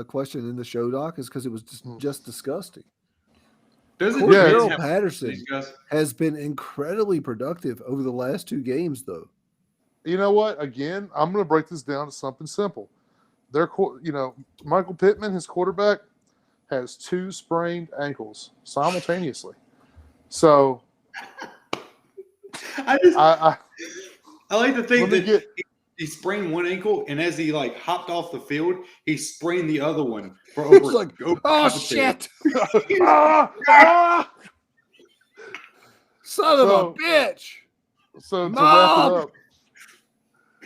question in the show doc is because it was just disgusting. Doesn't Yeah, Giants Cordero have Patterson these guys? has been incredibly productive over the last 2 games, though. You know what? Again, I'm going to break this down to something simple. Michael Pittman, his quarterback, has 2 sprained ankles simultaneously. So I I like to think let me that get he sprained one ankle, and as he like hopped off the field, he sprained the other one for It's over. like, oh shit, Ah! son of a bitch. So to Mom! wrap it up,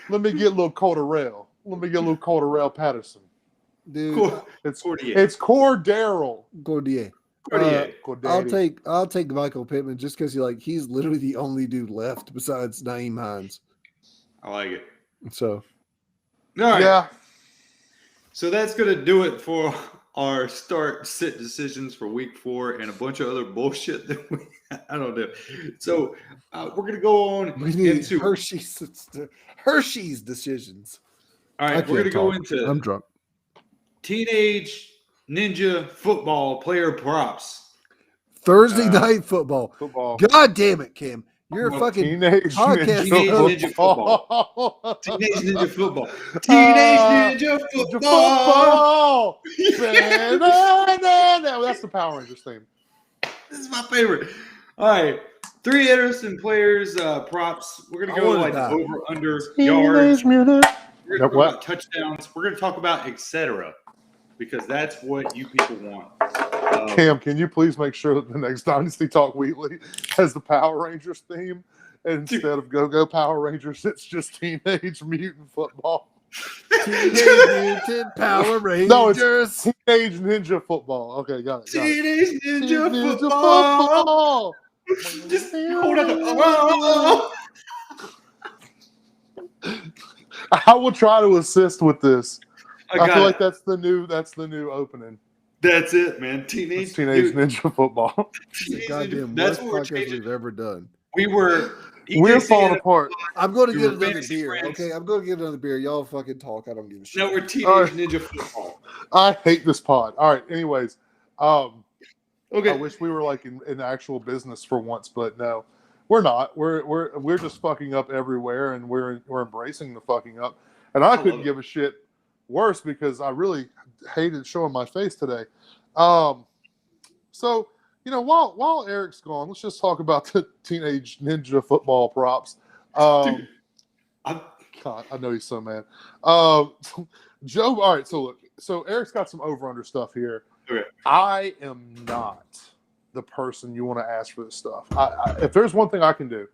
let me get a little Cordarrelle. Let me get a little Cordarrelle Patterson. Dude, It's Cordier. it's Cordero. Gordier. Cordier. I'll take Michael Pittman just because he's literally the only dude left besides Naeem Hines. I like it. So All right. Yeah. So that's going to do it for our start sit decisions for week 4 and a bunch of other bullshit that I don't know. So we're going to go on we need into Hershey's decisions. All right, we're going to go into I'm drunk. Teenage Ninja Football player props. Thursday night football. God damn it, Kim. You're a fucking Teenage podcast Ninja Football. Teenage Ninja Football. Teenage Ninja Football. That's the Power Rangers theme. This is my favorite. All right. 3 interesting players, props. We're going to go like over, under, yards. We're going to talk about touchdowns. We're going to talk about etc. because that's what you people want. Cam, can you please make sure that the next Dynasty Talk Weekly has the Power Rangers theme? And instead of Go Power Rangers, it's just Teenage Mutant Football. Teenage Mutant Power Rangers. No, it's Teenage Ninja Football. Okay, got it. Teenage Ninja Football. Just hold on. I will try to assist with this. I feel like that's the new opening. That's it, man. Teenage Ninja Football. Goddamn worst podcast we've ever done. We're falling apart. I'm going to get another beer. Okay, I'm going to get another beer. Y'all fucking talk. I don't give a shit. No, we're Teenage Ninja Football. I hate this pod. All right. Anyways, okay. I wish we were like in actual business for once, but no, we're not. We're just fucking up everywhere, and we're embracing the fucking up. And I couldn't give a shit worse because I really hated showing my face today. So while Eric's gone, let's just talk about the Teenage Ninja Football props. Dude, God, I know he's so mad. Joe, all right. So Eric's got some over/under stuff here. Okay. I am not the person you want to ask for this stuff. If there's one thing I can do,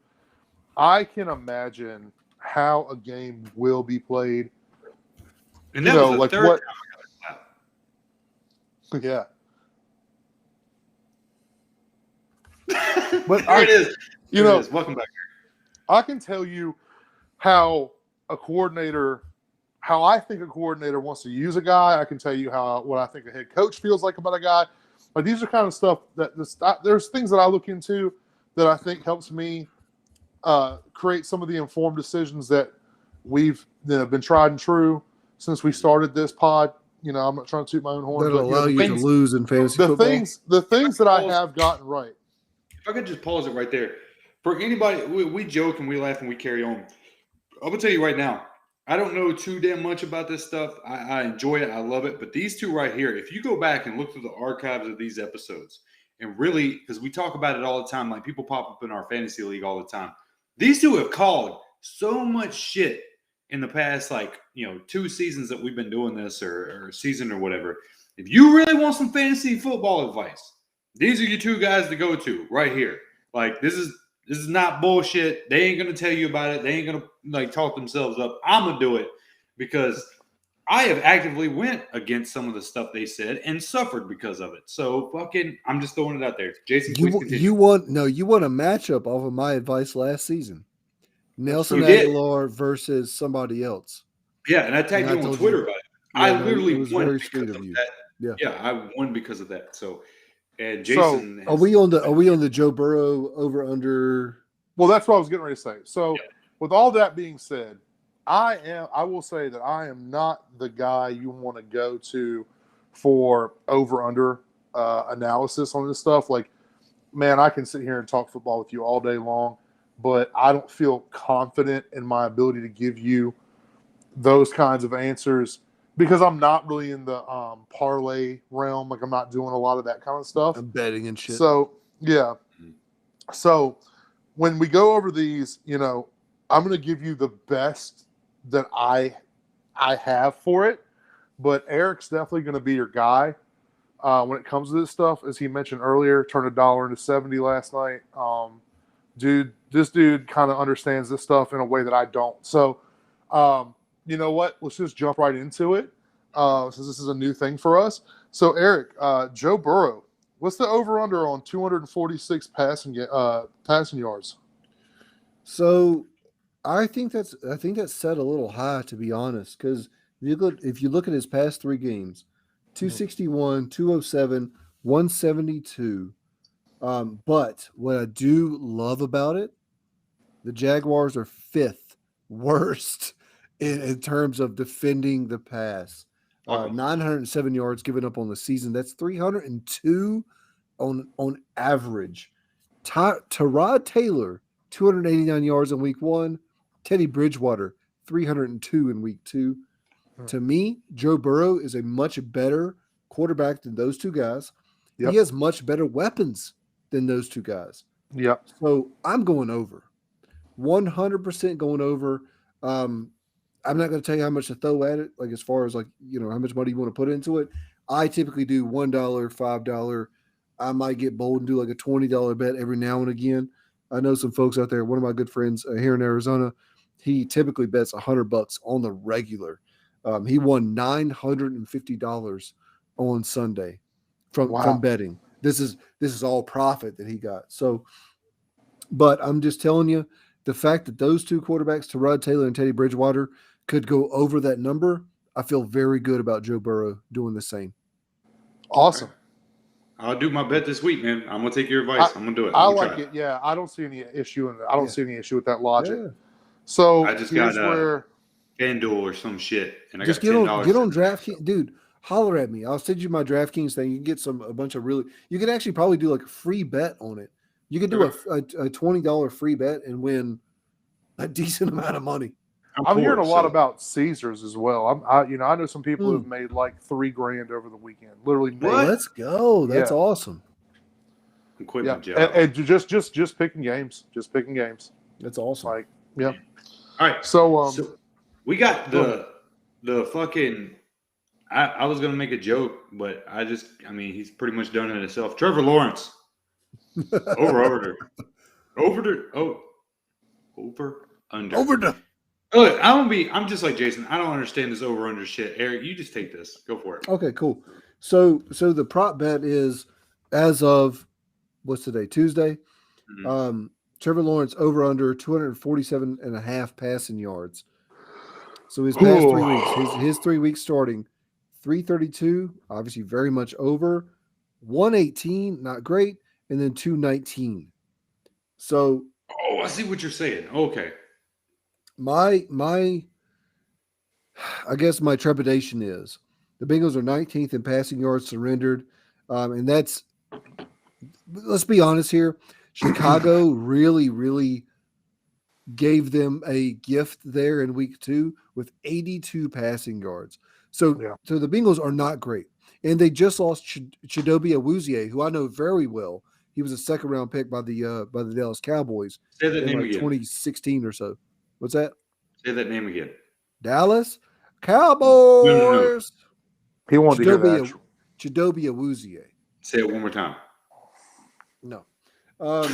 I can imagine how a game will be played. And that was the third time I got yeah. But there it is. Welcome back. I can tell you how I think a coordinator wants to use a guy. I can tell you what I think a head coach feels like about a guy. But these are kind of stuff there's things that I look into that I think helps me create some of the informed decisions that we've been tried and true since we started this pod. I'm not trying to toot my own horn. That'll allow you to lose in fantasy football. The things that I have gotten right. If I could just pause it right there. For anybody, we joke and we laugh and we carry on. I'm going to tell you right now, I don't know too damn much about this stuff. I enjoy it. I love it. But these two right here, if you go back and look through the archives of these episodes, and really, because we talk about it all the time, like people pop up in our fantasy league all the time. These two have called so much shit in the past, 2 seasons that we've been doing this or season or whatever. If you really want some fantasy football advice, these are your 2 guys to go to right here. Like, this is not bullshit. They ain't going to tell you about it. They ain't going to talk themselves up. I'm going to do it because I have actively went against some of the stuff they said and suffered because of it. So I'm just throwing it out there. Jason, please continue. You want a matchup off of my advice last season. Nelson Aguilar versus somebody else. Yeah, and I tagged you on Twitter about it. I literally won very sweet of you. That. Yeah, I won because of that. So, and Jason, are we on the Joe Burrow over under? Well, that's what I was getting ready to say. So, with all that being said, I will say that I am not the guy you want to go to for over under analysis on this stuff. Like, man, I can sit here and talk football with you all day long, but I don't feel confident in my ability to give you those kinds of answers because I'm not really in the parlay realm. Like, I'm not doing a lot of that kind of stuff. I'm betting and shit. So, yeah. So, when we go over these, I'm going to give you the best that I have for it, but Eric's definitely going to be your guy when it comes to this stuff. As he mentioned earlier, turned $1 into 70 last night. This dude kind of understands this stuff in a way that I don't. So, you know what? Let's just jump right into it since this is a new thing for us. So, Eric, Joe Burrow, what's the over/under on 246 passing yards? So I think that's set a little high, to be honest, because if you look at his past 3 games, 261, 207, 172. But what I do love about it, the Jaguars are 5th worst in terms of defending the pass. 907 yards given up on the season. That's 302 on average. Tyrod Taylor, 289 yards in week 1. Teddy Bridgewater, 302 in week 2. To me, Joe Burrow is a much better quarterback than those 2 guys. Yep. He has much better weapons than those 2 guys. Yep. So I'm going over. 100% going over. I'm not going to tell you how much to throw at it, like as far as how much money you want to put into it. I typically do $1, $5. I might get bold and do like a $20 bet every now and again. I know some folks out there. One of my good friends here in Arizona, he typically bets $100 on the regular. He won $950 on Sunday from betting. This is all profit that he got. So, but I'm just telling you, the fact that those 2 quarterbacks, Tyrod Taylor and Teddy Bridgewater, could go over that number, I feel very good about Joe Burrow doing the same. Awesome. I'll do my bet this week, man. I'm gonna take your advice. I'm gonna do it. I like it. Yeah, I don't see any issue in it. I don't see any issue with that logic. Yeah. So I just got FanDuel or some shit, and I just got $10. Get on DraftKings, dude. Holler at me. I'll send you my DraftKings thing. You can get a bunch of really. You can actually probably do like a free bet on it. You could do a $20 free bet and win a decent amount of money. I'm hearing a lot about Caesars as well. I know some people who have made like $3,000 over the weekend. Literally, let's go. That's awesome. I'm quitting my job. And just picking games. Just picking games. That's awesome. Like, yeah. All right. So we got the fucking. I was gonna make a joke, but he's pretty much done it himself. Trevor Lawrence. Over under. Look, I'm just like Jason. I don't understand this over under shit. Eric, you just take this. Go for it. Okay, cool. So the prop bet is as of what's today? Tuesday. Mm-hmm. Trevor Lawrence over under 247.5 passing yards. So his past 3 weeks, his 3 weeks starting 332, obviously very much over, 118, not great, and then 219. So I see what you're saying. Okay. My I guess my trepidation is the Bengals are 19th in passing yards surrendered. And that's, let's be honest here, Chicago really, really gave them a gift there in week 2 with 82 passing yards. So the Bengals are not great. And they just lost Chidobe Awuzie, who I know very well. He was a 2nd-round pick by the Dallas Cowboys. Say that name again. 2016 or so. What's that? Say that name again. Dallas Cowboys. No. He wanted to hear that. Chidobe Awuzie. Say it one more time. No. I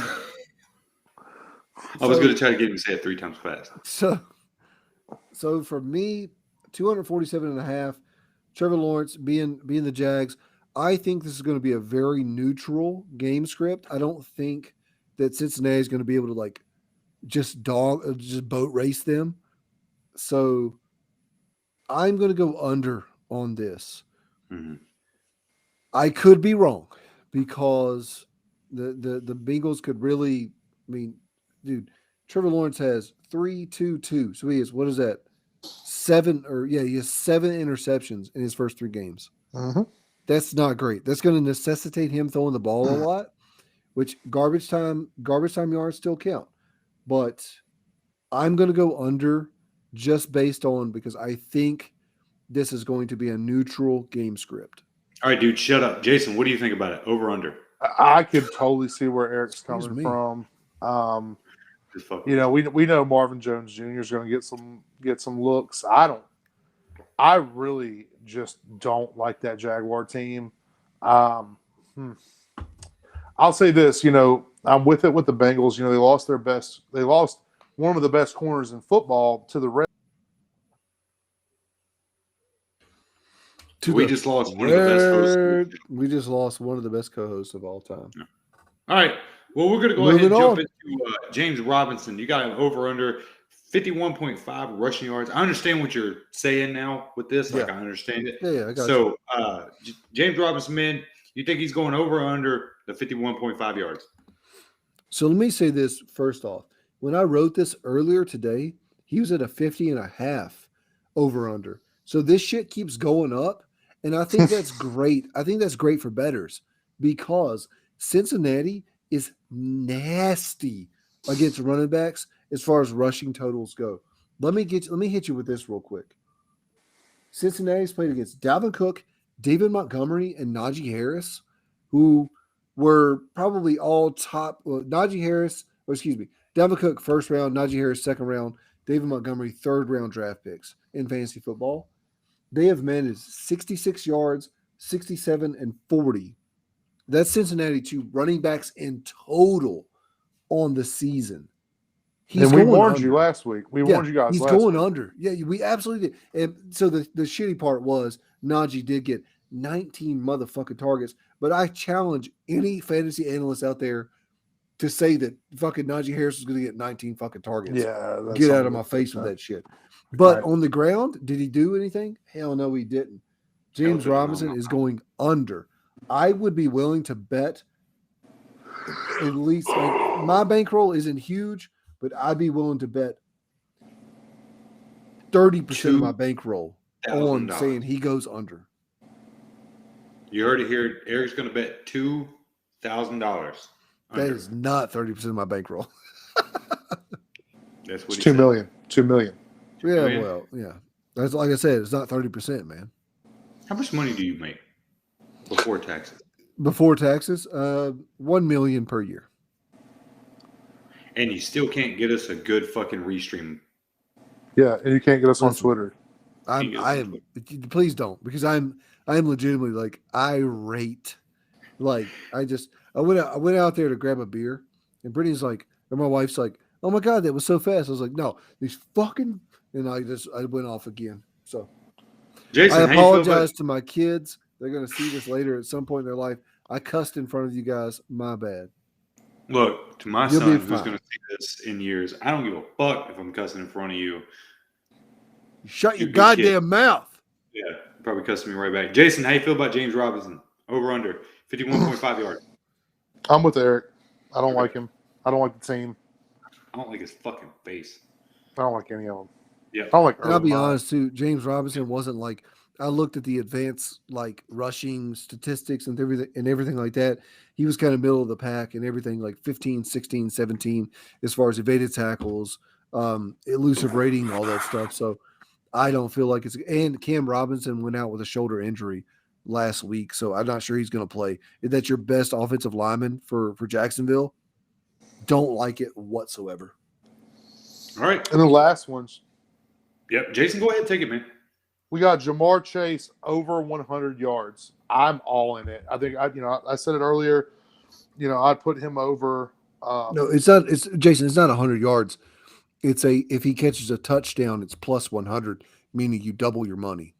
was going to try to get him to say it 3 times fast. So for me, 247.5, Trevor Lawrence being the Jags, I think this is going to be a very neutral game script. I don't think that Cincinnati is going to be able to just boat race them. So I'm going to go under on this. Mm-hmm. I could be wrong because the Bengals could really, dude, Trevor Lawrence has 3-2-2. So he has, what is that? He has 7 interceptions in his first 3 games. Mm-hmm. That's not great. That's going to necessitate him throwing the ball a lot, which garbage time yards still count. But I'm going to go under just based on, because I think this is going to be a neutral game script. All right, dude, shut up. Jason, what do you think about it? Over, under? I could totally see where Eric's coming from. Just fuck. You know, we know Marvin Jones Jr. is going to get some looks. I really just don't like that Jaguar team. Um, I'll say this, you know, I'm with it with the Bengals. You know, they lost one of the best corners in football to the Reds. We just lost one of the best hosts. We just lost one of the best co-hosts of all time. All right. Well, we're going to go ahead Moving and jump on. into James Robinson. You got him over under 51.5 rushing yards. I understand what you're saying now with this. Like, Yeah. I understand it. Yeah, I got So, James Robinson, man, you think he's going over or under the 51.5 yards? So let me say this first off. When I wrote this earlier today, he was at a 50.5 over under. So this shit keeps going up. And I think that's great. I think that's great for bettors because Cincinnati is nasty against running backs as far as rushing totals go. Let me hit you with this real quick. Cincinnati's played against Dalvin Cook, David Montgomery, and Najee Harris, who were probably all top. Well, Dalvin Cook first round, Najee Harris second round, David Montgomery third round draft picks in fantasy football. They have managed 66 yards, 67, and 40. That's Cincinnati to running backs in total on the season. And we warned you last week. We warned you guys he's last going week. under. Yeah, we absolutely did. And so the shitty part was Najee did get 19 motherfucking targets, but I challenge any fantasy analyst out there to say that fucking Najee Harris is going to get 19 fucking targets. Yeah. Get out of my face with that shit. But on the ground, did he do anything? Hell no, he didn't. James Robinson is going under. I would be willing to bet at least, like, my bankroll isn't huge, but I'd be willing to bet 30% of my bankroll on saying he goes under. You heard it here. Eric's going to bet $2,000. That is not 30% of my bankroll. That's what it's $2 million. $2 million. Yeah, well, yeah. That's like I said, it's not 30%, man. How much money do you make before taxes? Before taxes, $1 million per year. And you still can't get us a good fucking restream. Yeah, and you can't get us on Twitter. Please don't, because I'm legitimately like irate. Like I went out there to grab a beer, and Brittany's like, and my wife's like, "Oh my god, that was so fast!" I was like, "No, these fucking," and I went off again. So, Jason, I apologize to my kids. They're gonna see this later at some point in their life. I cussed in front of you guys. My bad. Look, to my son who's gonna see this in years, I don't give a fuck if I'm cussing in front of you. Shut your goddamn mouth. Yeah, probably cussing me right back. Jason, how you feel about James Robinson? Over under 51.5 yards. I'm with Eric. I don't like him. I don't like the team. I don't like his fucking face. I don't like any of them. Yeah. I don't like. And I'll be honest too. James Robinson wasn't like. I looked at the advanced like rushing statistics and everything like that. He was kind of middle of the pack and everything, like 15, 16, 17 as far as evaded tackles, elusive rating, all that stuff. So I don't feel like it's – and Cam Robinson went out with a shoulder injury last week, so I'm not sure he's going to play. Is that your best offensive lineman for Jacksonville? Don't like it whatsoever. All right. And the last ones. Yep. Jason, go ahead. Take it, man. We got Jamar Chase over 100 yards. I'm all in it. I think I said it earlier. I'd put him over. No, it's not. It's Jason. It's not 100 yards. It's if he catches a touchdown, it's plus 100, meaning you double your money.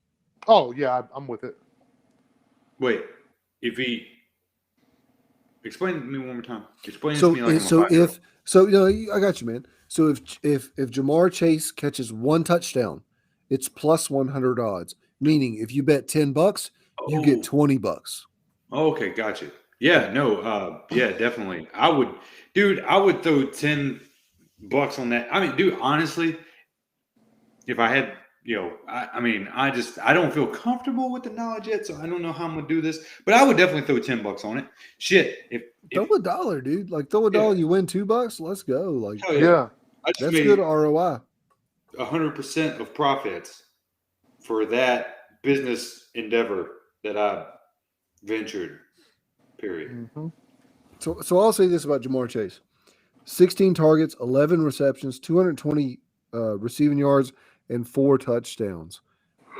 Oh yeah, I'm with it. Wait, if he explain it to me one more time. Explain it So to me like I got you, man. So if Jamar Chase catches one touchdown, it's plus 100 odds. Meaning, if you bet $10, you get $20. Okay, gotcha. Yeah, no, yeah, definitely. I would throw $10 on that. I mean, dude, honestly, if I had, I don't feel comfortable with the knowledge yet, so I don't know how I'm gonna do this. But I would definitely throw $10 on it. Shit, throw a dollar, dude. Like throw a dollar, you win $2. Let's go. Like yeah. That's good ROI. 100% of profits for that business endeavor that I ventured. Period. Mm-hmm. So I'll say this about Jamar Chase. 16 targets, 11 receptions, 220 receiving yards, and 4 touchdowns.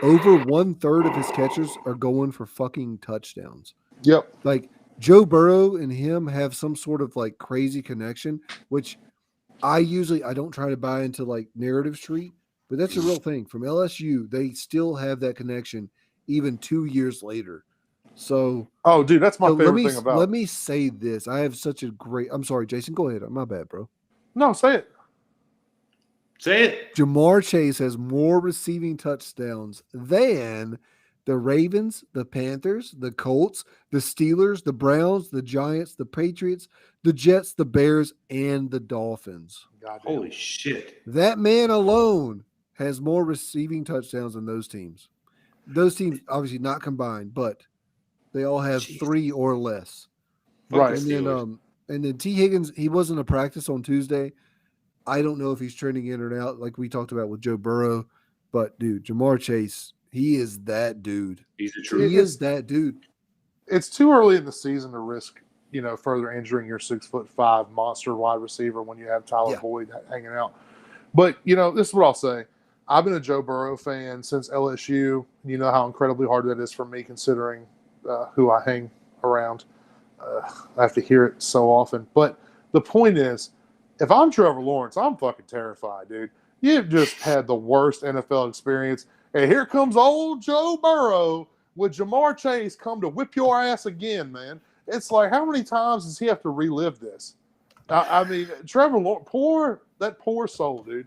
Over 1/3 of his catches are going for fucking touchdowns. Yep. Like Joe Burrow and him have some sort of like crazy connection, which I don't try to buy into like narrative street, but that's a real thing. From LSU, they still have that connection even 2 years later. So, Oh, dude, that's my favorite thing about. Let me say this. I have such a great. I'm sorry, Jason. Go ahead. My bad, bro. No, say it. Say it. Jamar Chase has more receiving touchdowns than the Ravens, the Panthers, the Colts, the Steelers, the Browns, the Giants, the Patriots, the Jets, the Bears, and the Dolphins. Goddamn. Holy shit. That man alone has more receiving touchdowns than those teams. Those teams obviously not combined, but they all have Jeez. 3 or less. Right. And then T. Higgins, he wasn't a practice on Tuesday. I don't know if he's trending in or out, like we talked about with Joe Burrow. But dude, Jamar Chase, he is that dude. He's a true. He is that dude. It's too early in the season to risk, further injuring your 6'5" monster wide receiver when you have Tyler Boyd hanging out. But this is what I'll say. I've been a Joe Burrow fan since LSU. You know how incredibly hard that is for me, considering who I hang around. I have to hear it so often. But the point is, if I'm Trevor Lawrence, I'm fucking terrified, dude. You've just had the worst NFL experience. And here comes old Joe Burrow with Jamar Chase come to whip your ass again, man. It's like, how many times does he have to relive this? I mean, Trevor Lawrence, that poor soul, dude.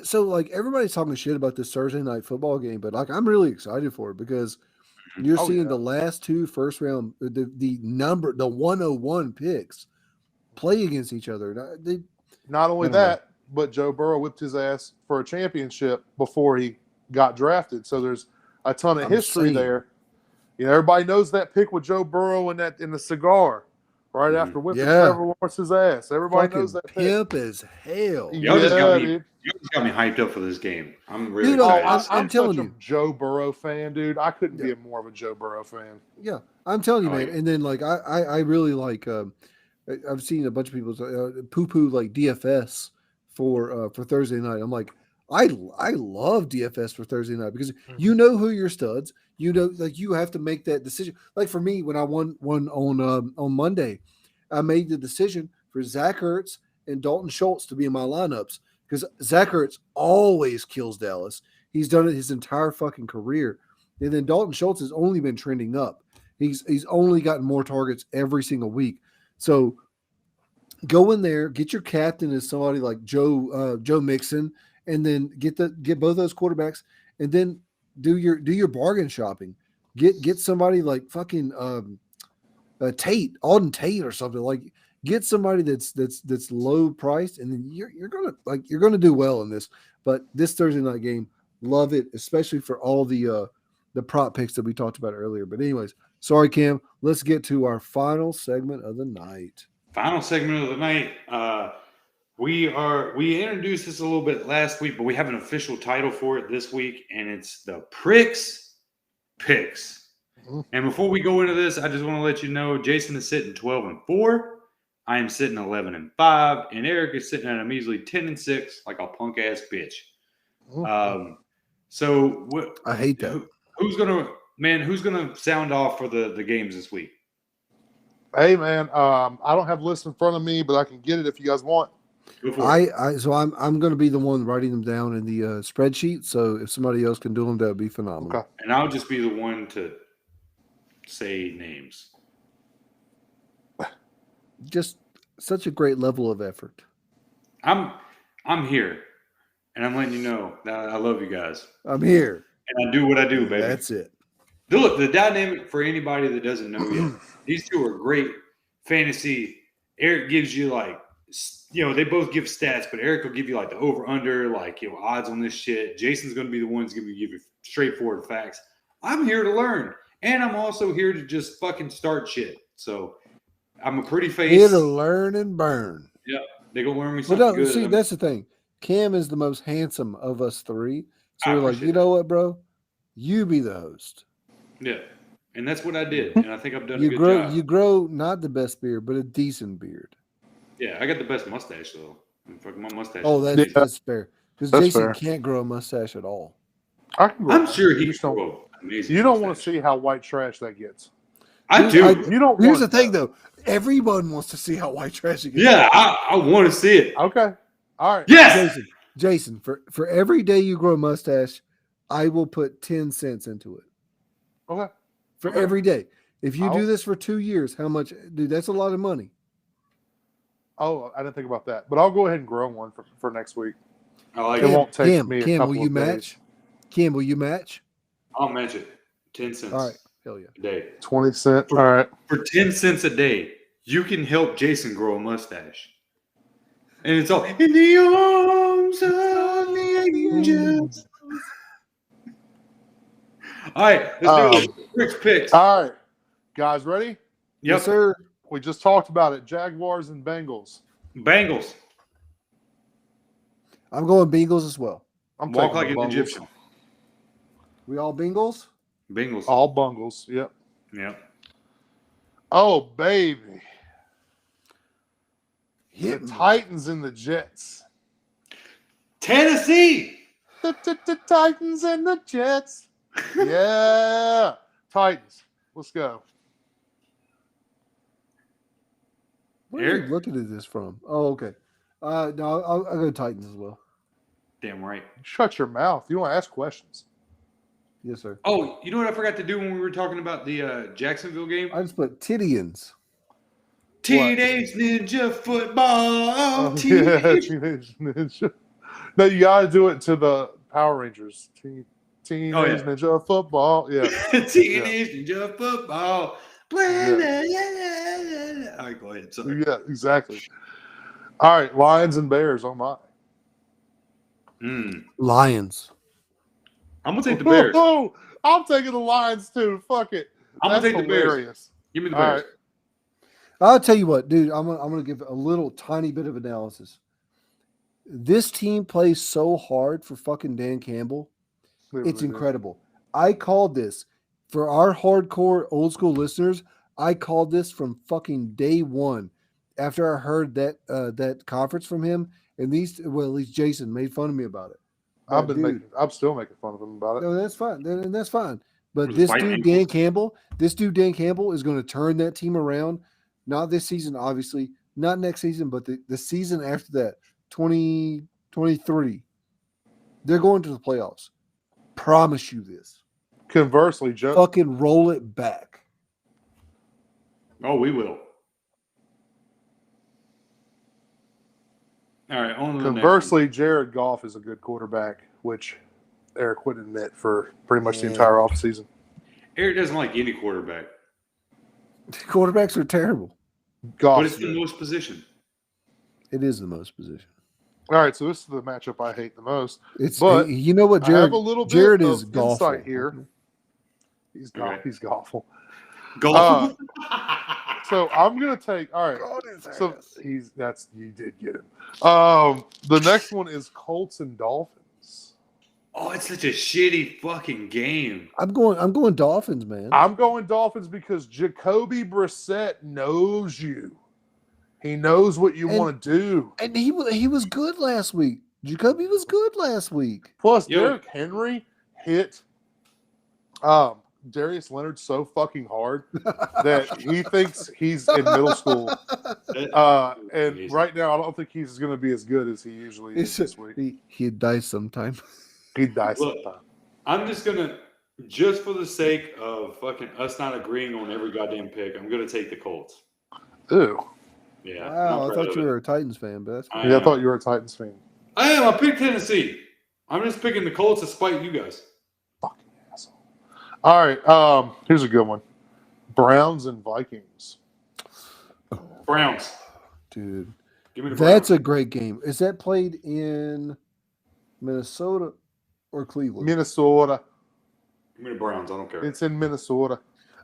So, like, everybody's talking shit about this Thursday night football game, but, like, I'm really excited for it because you're seeing the last 2 first round, the 101 picks play against each other. Not only that, but Joe Burrow whipped his ass for a championship before he got drafted. So there's a ton of history there. Everybody knows that pick with Joe Burrow in the cigar right after whipping Trevor Lawrence's ass. Everybody knows that pimp as hell. Y'all just got me hyped up for this game. I'm really excited. I'm telling you, Joe Burrow fan, dude. I couldn't be more of a Joe Burrow fan. Yeah, I'm telling you, man. And then like I really like. I've seen a bunch of people poo-poo like DFS for Thursday night. I'm like, I love DFS for Thursday night because you know who your studs. Like you have to make that decision. Like for me, when I won on Monday, I made the decision for Zach Ertz and Dalton Schultz to be in my lineups because Zach Ertz always kills Dallas. He's done it his entire fucking career, and then Dalton Schultz has only been trending up. He's only gotten more targets every single week. So go in there, get your captain as somebody like Joe Mixon, and then get both those quarterbacks, and then do your bargain shopping. Get somebody like fucking Alden Tate or something. Like get somebody that's low priced, and then you're gonna do well in this. But this Thursday night game, love it, especially for all the prop picks that we talked about earlier. But anyways, sorry, Cam. Let's get to our final segment of the night. Final segment of the night. We introduced this a little bit last week, but we have an official title for it this week, and it's the Pricks Picks. Mm-hmm. And before we go into this, I just want to let you know Jason is sitting 12-4. I am sitting 11-5, and Eric is sitting at a measly 10-6, like a punk ass bitch. Mm-hmm. So what? I hate that. Who's gonna sound off for the games this week? Hey man, I don't have lists in front of me, but I can get it if you guys want. So I'm going to be the one writing them down in the spreadsheet. So if somebody else can do them, that would be phenomenal. Okay. And I'll just be the one to say names. Just such a great level of effort. I'm here, and I'm letting you know that I love you guys. I'm here, and I do what I do, baby. That's it. Look, the dynamic for anybody that doesn't know yet, these two are great fantasy. Eric gives you they both give stats, but Eric will give you the over/under, odds on this shit. Jason's going to be the one who's going to give you straightforward facts. I'm here to learn, and I'm also here to just fucking start shit. So I'm a pretty face. Here to learn and burn. Yep, they gonna learn me something good. See, that's the thing. Cam is the most handsome of us three, so we're like, you know what, bro? You be the host. Yeah. And that's what I did. And I think I've done a You good grow job. you grow not the best beard, but a decent beard. Yeah, I got the best mustache, though. Fucking my mustache. Oh, is that's amazing. that's fair. Because That's Jason fair. can't grow a mustache at all. I can grow I'm one. sure You he just can don't. grow an amazing You don't want to mustache. see how white trash that gets. I Dude, do. You don't. Here's the want thing, that. though. Everyone wants to see how white trash it gets. Yeah, I want to see it. Okay. All right. Yes. Jason, for every day you grow a mustache, I will put 10 cents into it. Okay. For Okay. every day. If you I'll- do this for 2 years, how much? Dude, that's a lot of money. Oh, I didn't think about that, but I'll go ahead and grow one for next week. I like It it. won't take Cam, me a Cam, couple will you of match? days. Cam, will you match? I'll match it. 10 cents All right. Hell yeah. a day. 20 cents. All right. For 10 cents a day, you can help Jason grow a mustache. And it's all in the arms of the angels. All right, let's do it. Rick's picks. All right. Guys, ready? Yes, sir. We just talked about it. Jaguars and Bengals. Bengals. I'm going Bengals as well. I'm Walk taking like the an Bungles. Egyptian. We all Bengals? Bengals. All Bungles. Yep. Yeah. Oh, baby. Hit The me. Titans and the Jets. Tennessee. The Titans and the Jets. Yeah. Titans. Let's go. Where are you Eric? looking at this from? Oh, okay. No, I'll go Titans as well. Damn right. Shut your mouth. You don't ask questions. Yes, sir. Oh, you know what I forgot to do when we were talking about the Jacksonville game? I just put Tidians. Teenage Ninja Football. Oh, yeah, Teenage. Teenage Ninja. No, you got to do it to the Power Rangers. Teenage Oh, yeah. Ninja Football. Yeah. Teenage Ninja Football. Yeah. All right, go ahead. Sorry. Yeah, exactly. All right, Lions and Bears on mine. Lions. I'm going to take the Bears. Oh, I'm taking the Lions too. Fuck it. I'm going to That's take the Bears. hilarious. Give me the All Bears. right. I'll tell you what, dude. I'm gonna give a little tiny bit of analysis. This team plays so hard for fucking Dan Campbell. They It's really do. incredible. I called this for our hardcore old school listeners. I called this from fucking day one after I heard that conference from him. And at least Jason made fun of me about it. But, I'm still making fun of him about it. No, that's fine. And that's fine. But Was it this white dude, ankles? Dan Campbell is going to turn that team around. Not this season, obviously. Not next season, but the season after that, 2023. They're going to the playoffs. Promise you this. Conversely, Joe. Fucking roll it back. Oh, we will. All right. On to the next Conversely, Jared Goff is a good quarterback, which Eric would admit for pretty much the Yeah. entire offseason. one. Eric doesn't like any quarterback, Quarterbacks are terrible. Goff. but it's the most position. It is the most position. All right, so this is the matchup I hate the most. It's But you know what, I Jared. have a little bit Jared of is golf insight here. He's golf. Okay. He's golful. Golf. So I'm gonna take. All right. So you did get him. The next one is Colts and Dolphins. Oh, it's such a shitty fucking game. I'm going Dolphins, man. I'm going Dolphins because Jacoby Brissett knows you. He knows what you And- want to do. And he was good last week. Jacoby was good last week. Plus, Yo. Derrick Henry hit Darius Leonard so fucking hard that he thinks he's in middle school. And right now, I don't think he's going to be as good as he usually is this week. He'd die sometime. He'd die Look, sometime. I'm just gonna, just for the sake of fucking us not agreeing on every goddamn pick, I'm gonna take the Colts. Ew. Yeah. I'm Wow, I proud thought of you it. were a Titans fan, but that's I Yeah, I am. thought you were a Titans fan. I am. I picked Tennessee. I'm just picking the Colts to spite you guys. Fucking asshole. All right. Here's a good one. Browns and Vikings. Browns. dude. Give me the That's Browns. a great game. Is that played in Minnesota or Cleveland? Minnesota. Give me the Browns. I don't care. It's in Minnesota.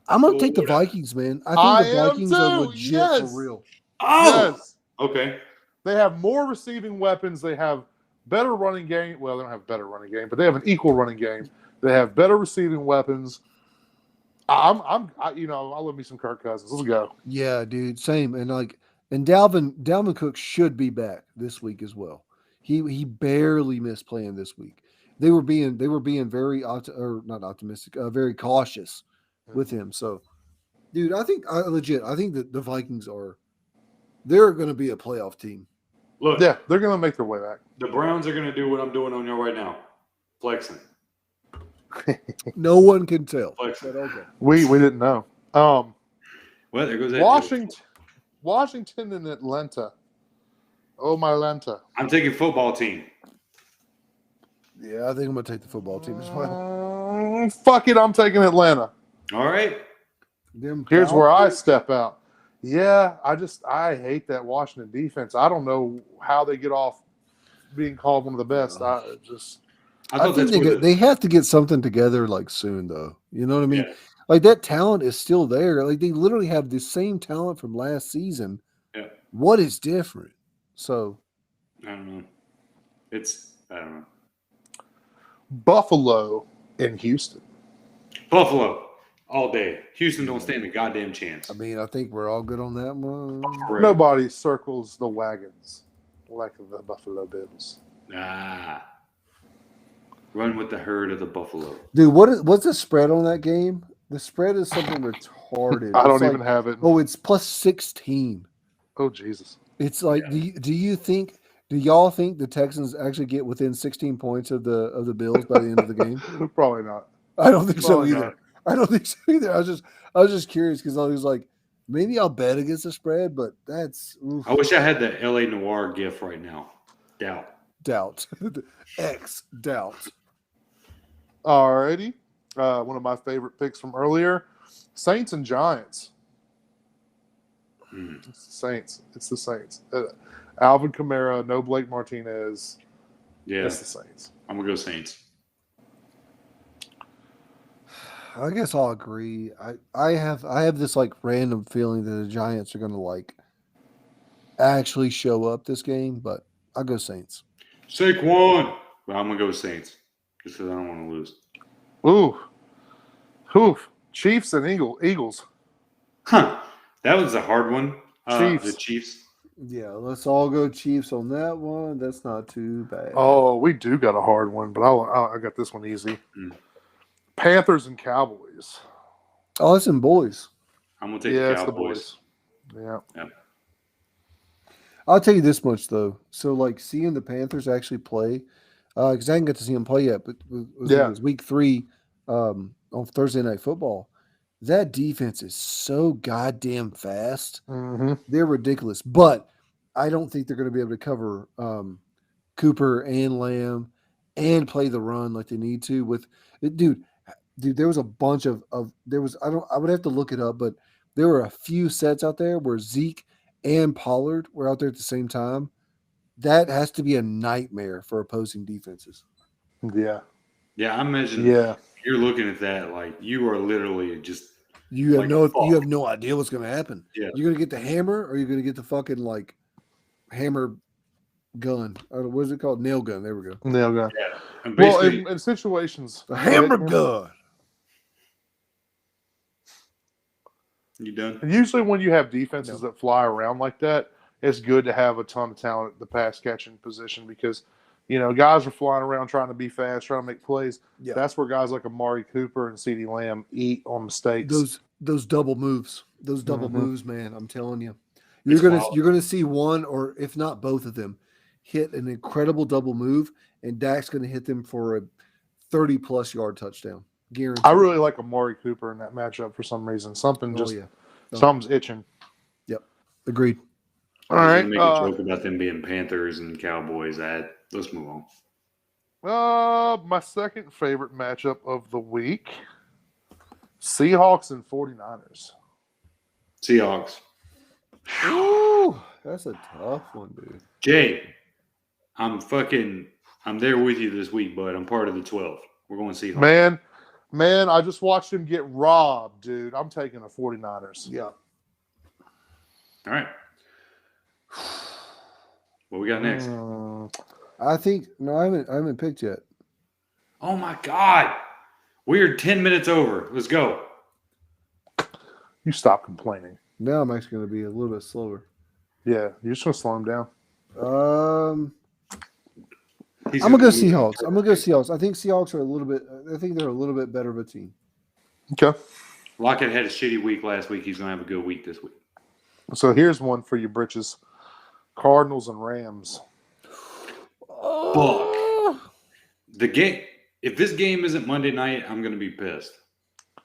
I'm gonna take the Florida. Vikings, man. I I think the am Vikings are too, legit yes. for real. Oh. Yes. Okay. They have more receiving weapons. They have better running game. Well, they don't have a better running game, but they have an equal running game. They have better receiving weapons. I love me some Kirk Cousins. Let's go. Yeah, dude, same. And Dalvin Cook should be back this week as well. He barely missed playing this week. They were being very not optimistic, very cautious with him. So, dude, I think that the Vikings they're going to be a playoff team. Look, Yeah, they're going to make their way back. the Browns are going to do what I'm doing on you right now, flexing. No one can tell. Flexing. But okay. We didn't know. Well, there goes that. Washington and Atlanta. Oh, my Atlanta. I'm taking football team. Yeah, I think I'm going to take the football team as well. Fuck it, I'm taking Atlanta. All right. Here's where I step out. Yeah, I hate that Washington defense. I don't know how they get off being called one of the best. I think they have to get something together like soon, though. You know what I mean? Yeah. Like that talent is still there. Like they literally have the same talent from last season. Yeah. What is different? So I don't know. I don't know. Buffalo and Houston. Buffalo all day. Houston don't stand a goddamn chance. I mean, I think we're all good on that one. Correct. Nobody circles the wagons like the Buffalo Bills. Run with the herd of the Buffalo. Dude, what's the spread on that game? The spread is something retarded. I don't even have it. Oh, it's plus 16. Oh, Jesus. It's like, do y'all think the Texans actually get within 16 points of the Bills by the end of the game? Probably not. I don't think Probably so either. not. I don't think so either. I was just curious because I was like, maybe I'll bet against the spread, but that's oof. I wish I had the LA Noir gif right now. Doubt. X doubt. Alrighty. One of my favorite picks from earlier. Saints and Giants. It's the Saints. Alvin Kamara, no Blake Martinez. Yeah. It's the Saints. I'm going to go Saints. I guess I'll agree. I have this like random feeling that the Giants are going to like actually show up this game, but I'll go Saints. Saquon. Well, I'm going to go Saints just because I don't want to lose. Ooh. Chiefs and Eagles. Huh. That was a hard one. Chiefs. The Chiefs. Yeah, let's all go Chiefs on that one. That's not too bad. Oh, we do got a hard one, but I got this one easy. Panthers and Cowboys. Oh, it's in boys. I'm going to take the Cowboys. It's the boys. Yeah. I'll tell you this much, though. So, like, seeing the Panthers actually play, because I didn't get to see them play yet, but it was week 3 on Thursday Night Football. That defense is so goddamn fast. Mm-hmm. They're ridiculous. But I don't think they're going to be able to cover Cooper and Lamb and play the run like they need to. Dude, there was a bunch of I would have to look it up, but there were a few sets out there where Zeke and Pollard were out there at the same time. That has to be a nightmare for opposing defenses. Yeah. Yeah, I imagine. Yeah. You're looking at that like you are literally just. You have no idea what's going to happen. Yeah. You're going to get the hammer, or you're going to get the fucking like hammer gun. What is it called? Nail gun. There we go. Nail gun. Yeah. And Well, in situations, The hammer gun. You done? Usually, when you have defenses that fly around like that, it's good to have a ton of talent at the pass catching position because, guys are flying around trying to be fast, trying to make plays. Yeah. That's where guys like Amari Cooper and CeeDee Lamb eat on mistakes. Those double moves. Those double moves, man. I'm telling you. You're gonna see one, or if not both of them, hit an incredible double move, and Dak's gonna hit them for a 30+ yard touchdown. Guaranteed. I really like Amari Cooper in that matchup for some reason. Something's itching. Yep. Agreed. All right. Make a joke about them being Panthers and Cowboys. Let's move on. My second favorite matchup of the week: Seahawks and 49ers. Seahawks. Ooh, that's a tough one, dude. Jay, I'm there with you this week, bud. I'm part of the 12. We're going Seahawks. Man, I just watched him get robbed, dude. I'm taking the 49ers. Yeah. All right. What we got next? I haven't picked yet. Oh my God. We are 10 minutes over. Let's go. You stop complaining. Now I'm actually going to be a little bit slower. Yeah, you're just gonna slow him down. He's I'm gonna go move Seahawks. to I'm gonna go Seahawks. I think Seahawks are a little bit. I think they're a little bit better of a team. Okay. Lockett had a shitty week last week. He's gonna have a good week this week. So here's one for you, britches. Cardinals and Rams. Fuck. The game. If this game isn't Monday night, I'm gonna be pissed.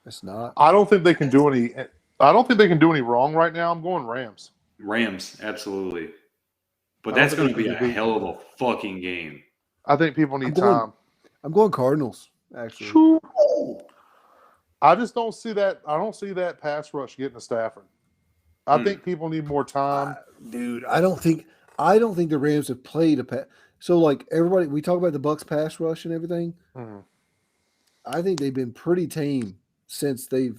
It's not. I don't think they can do any. I don't think they can do any wrong right now. I'm going Rams. Rams, absolutely. But I don't that's think gonna be they a can beat- hell of a fucking game. I think people need I'm going- time. I'm going Cardinals. Actually, I just don't see that. I don't see that pass rush getting to Stafford. I think people need more time. dude. I don't think the Rams have played a pass. So like everybody, we talk about the Bucks pass rush and everything. Mhm. I think they've been pretty tame since they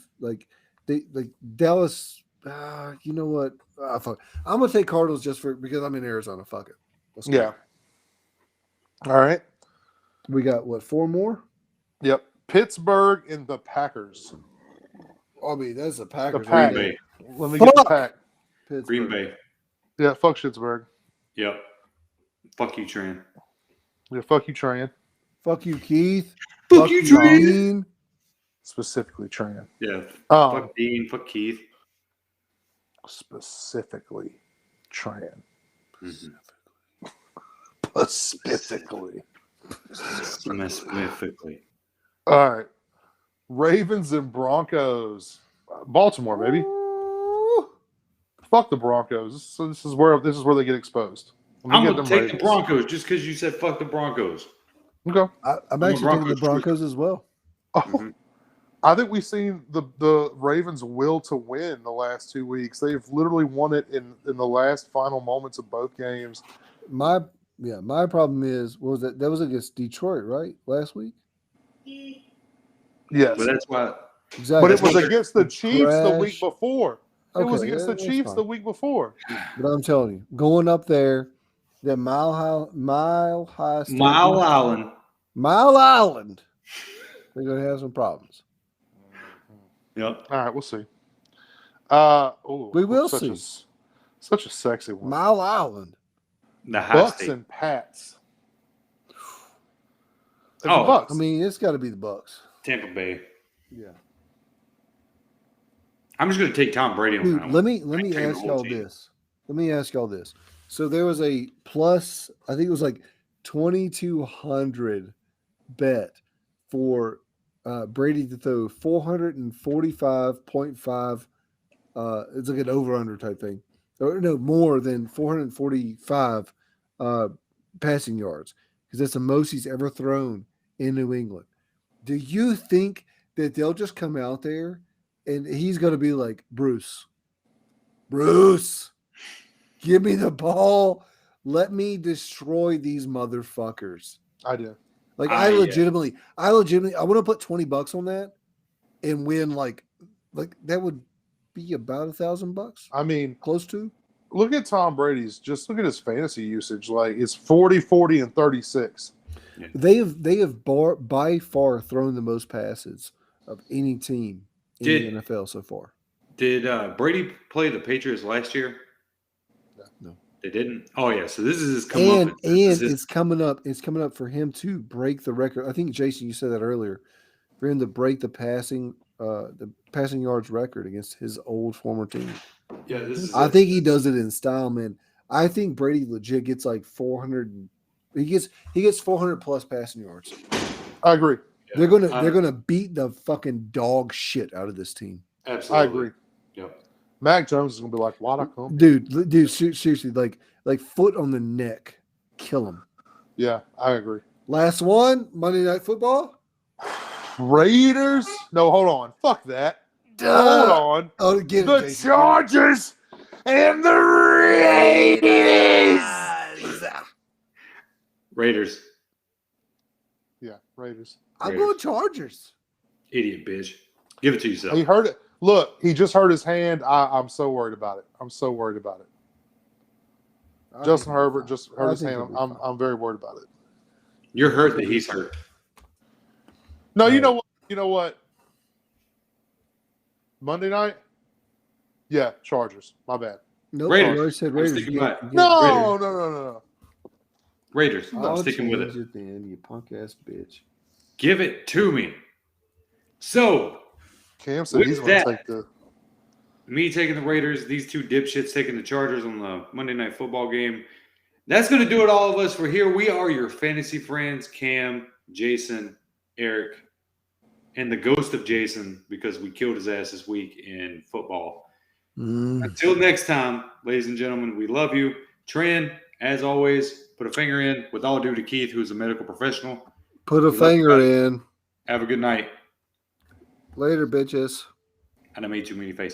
Dallas. You know what? Fuck. I'm gonna take Cardinals just because I'm in Arizona. Fuck it. Let's go. Yeah. All right. We got what, 4 more? Yep. Pittsburgh and the Packers. I mean, that's the Packers. Pack. Green Bay. Let me get the Fuck! pack. Pittsburgh. Green Bay. Yeah. Fuck Pittsburgh. Yep. Fuck you, Tran. Yeah. Fuck you, Tran. Fuck you, Keith. Fuck you, Tran. Dean. Specifically, Tran. Yeah. Um, Fuck Dean. Fuck Keith. specifically, Tran. Mm-hmm. Specifically. Specifically. All right. Ravens and Broncos. Baltimore, baby. Fuck the Broncos. So this is where they get exposed. Let me I'm get gonna them take the Ravens. Broncos just because you said fuck the Broncos. Okay. I'm a actually taking the Broncos Broncos as well. Oh, Mhm. I think we've seen the Ravens' will to win the last 2 weeks. They've literally won it in the last final moments of both games. My problem is, what was that? That was against Detroit, right? Last week? Yes. But that's why. Exactly. But it was That's against the Chiefs the week Trash. before. It was Okay, against the that's Chiefs fine. the week before. But I'm telling you, going up there, that Mile High Stadium, Mile Island. Mile Island, they're gonna have some problems. Yep. All right, we'll see. We will such see. Such a sexy one. Mile Island. The high Bucks state. and Pats. Oh, The Bucks. I mean, it's got to be the Bucks. Tampa Bay. Yeah. I'm just gonna take Tom Brady on Dude, that one. let me I take the ask whole y'all team. this. Let me ask y'all this. So there was a plus, I think it was like 2,200 bet for Brady to throw 445.5. It's like an over-under type thing. Or no, more than 445 passing yards, because that's the most he's ever thrown in New England. Do you think that they'll just come out there and he's going to be like, Bruce, give me the ball. Let me destroy these motherfuckers. I do. Like Yeah. I legitimately, I want to put $20 on that and win like that would be about $1,000, I mean, close to. look at Tom Brady's. Just look at his fantasy usage. Like it's 40, 40, and 36. They have by far thrown the most passes of any team in the NFL so far. Did Brady play the Patriots last year? No. They didn't. Oh yeah. So this is his And comeuppance. This is it's coming up. It's coming up for him to break the record. I think Jason, you said that earlier. For him to break the passing yards record against his old former team. yeah. This is. I think he does it in style, man. I think Brady legit gets like 400. He gets 400 plus passing yards. I agree. They're gonna beat the fucking dog shit out of this team. Absolutely. I agree. Yep. Mac Jones is gonna be like, "Why'd I come?" Dude, seriously, like foot on the neck, kill him. Yeah, I agree. Last one, Monday Night Football. Raiders? No, hold on. Fuck that. Hold on. Oh, get it, The Jason. Chargers and the Raiders. Raiders. Yeah, Raiders. I'm going Chargers. Idiot bitch. Give it to yourself. He hurt it. Look, he just hurt his hand. I'm so worried about it. I'm so worried about it. Justin Herbert just hurt his hand. I'm very worried about it. You're hurt that he's hurt. No, you know what? You know what? Monday night, Yeah, Chargers. My bad. Nope. Raiders. You already said I'm Raiders. sticking You by can't- it. you can't- No. Raiders. I'm I'll sticking with change it. then, you punk ass bitch. Give it to me. So, Cam said With he's going to that- take the. me taking the Raiders, these two dipshits taking the Chargers on the Monday Night Football game. That's going to do it, all of us. For here, we are your fantasy friends, Cam, Jason, Eric, and the ghost of Jason, because we killed his ass this week in football. Until next time, ladies and gentlemen, we love you. Tran, as always, put a finger in with all due to Keith, who's a medical professional. Put a We love you finger guys. in. Have a good night. Later, bitches. And I made too many faces.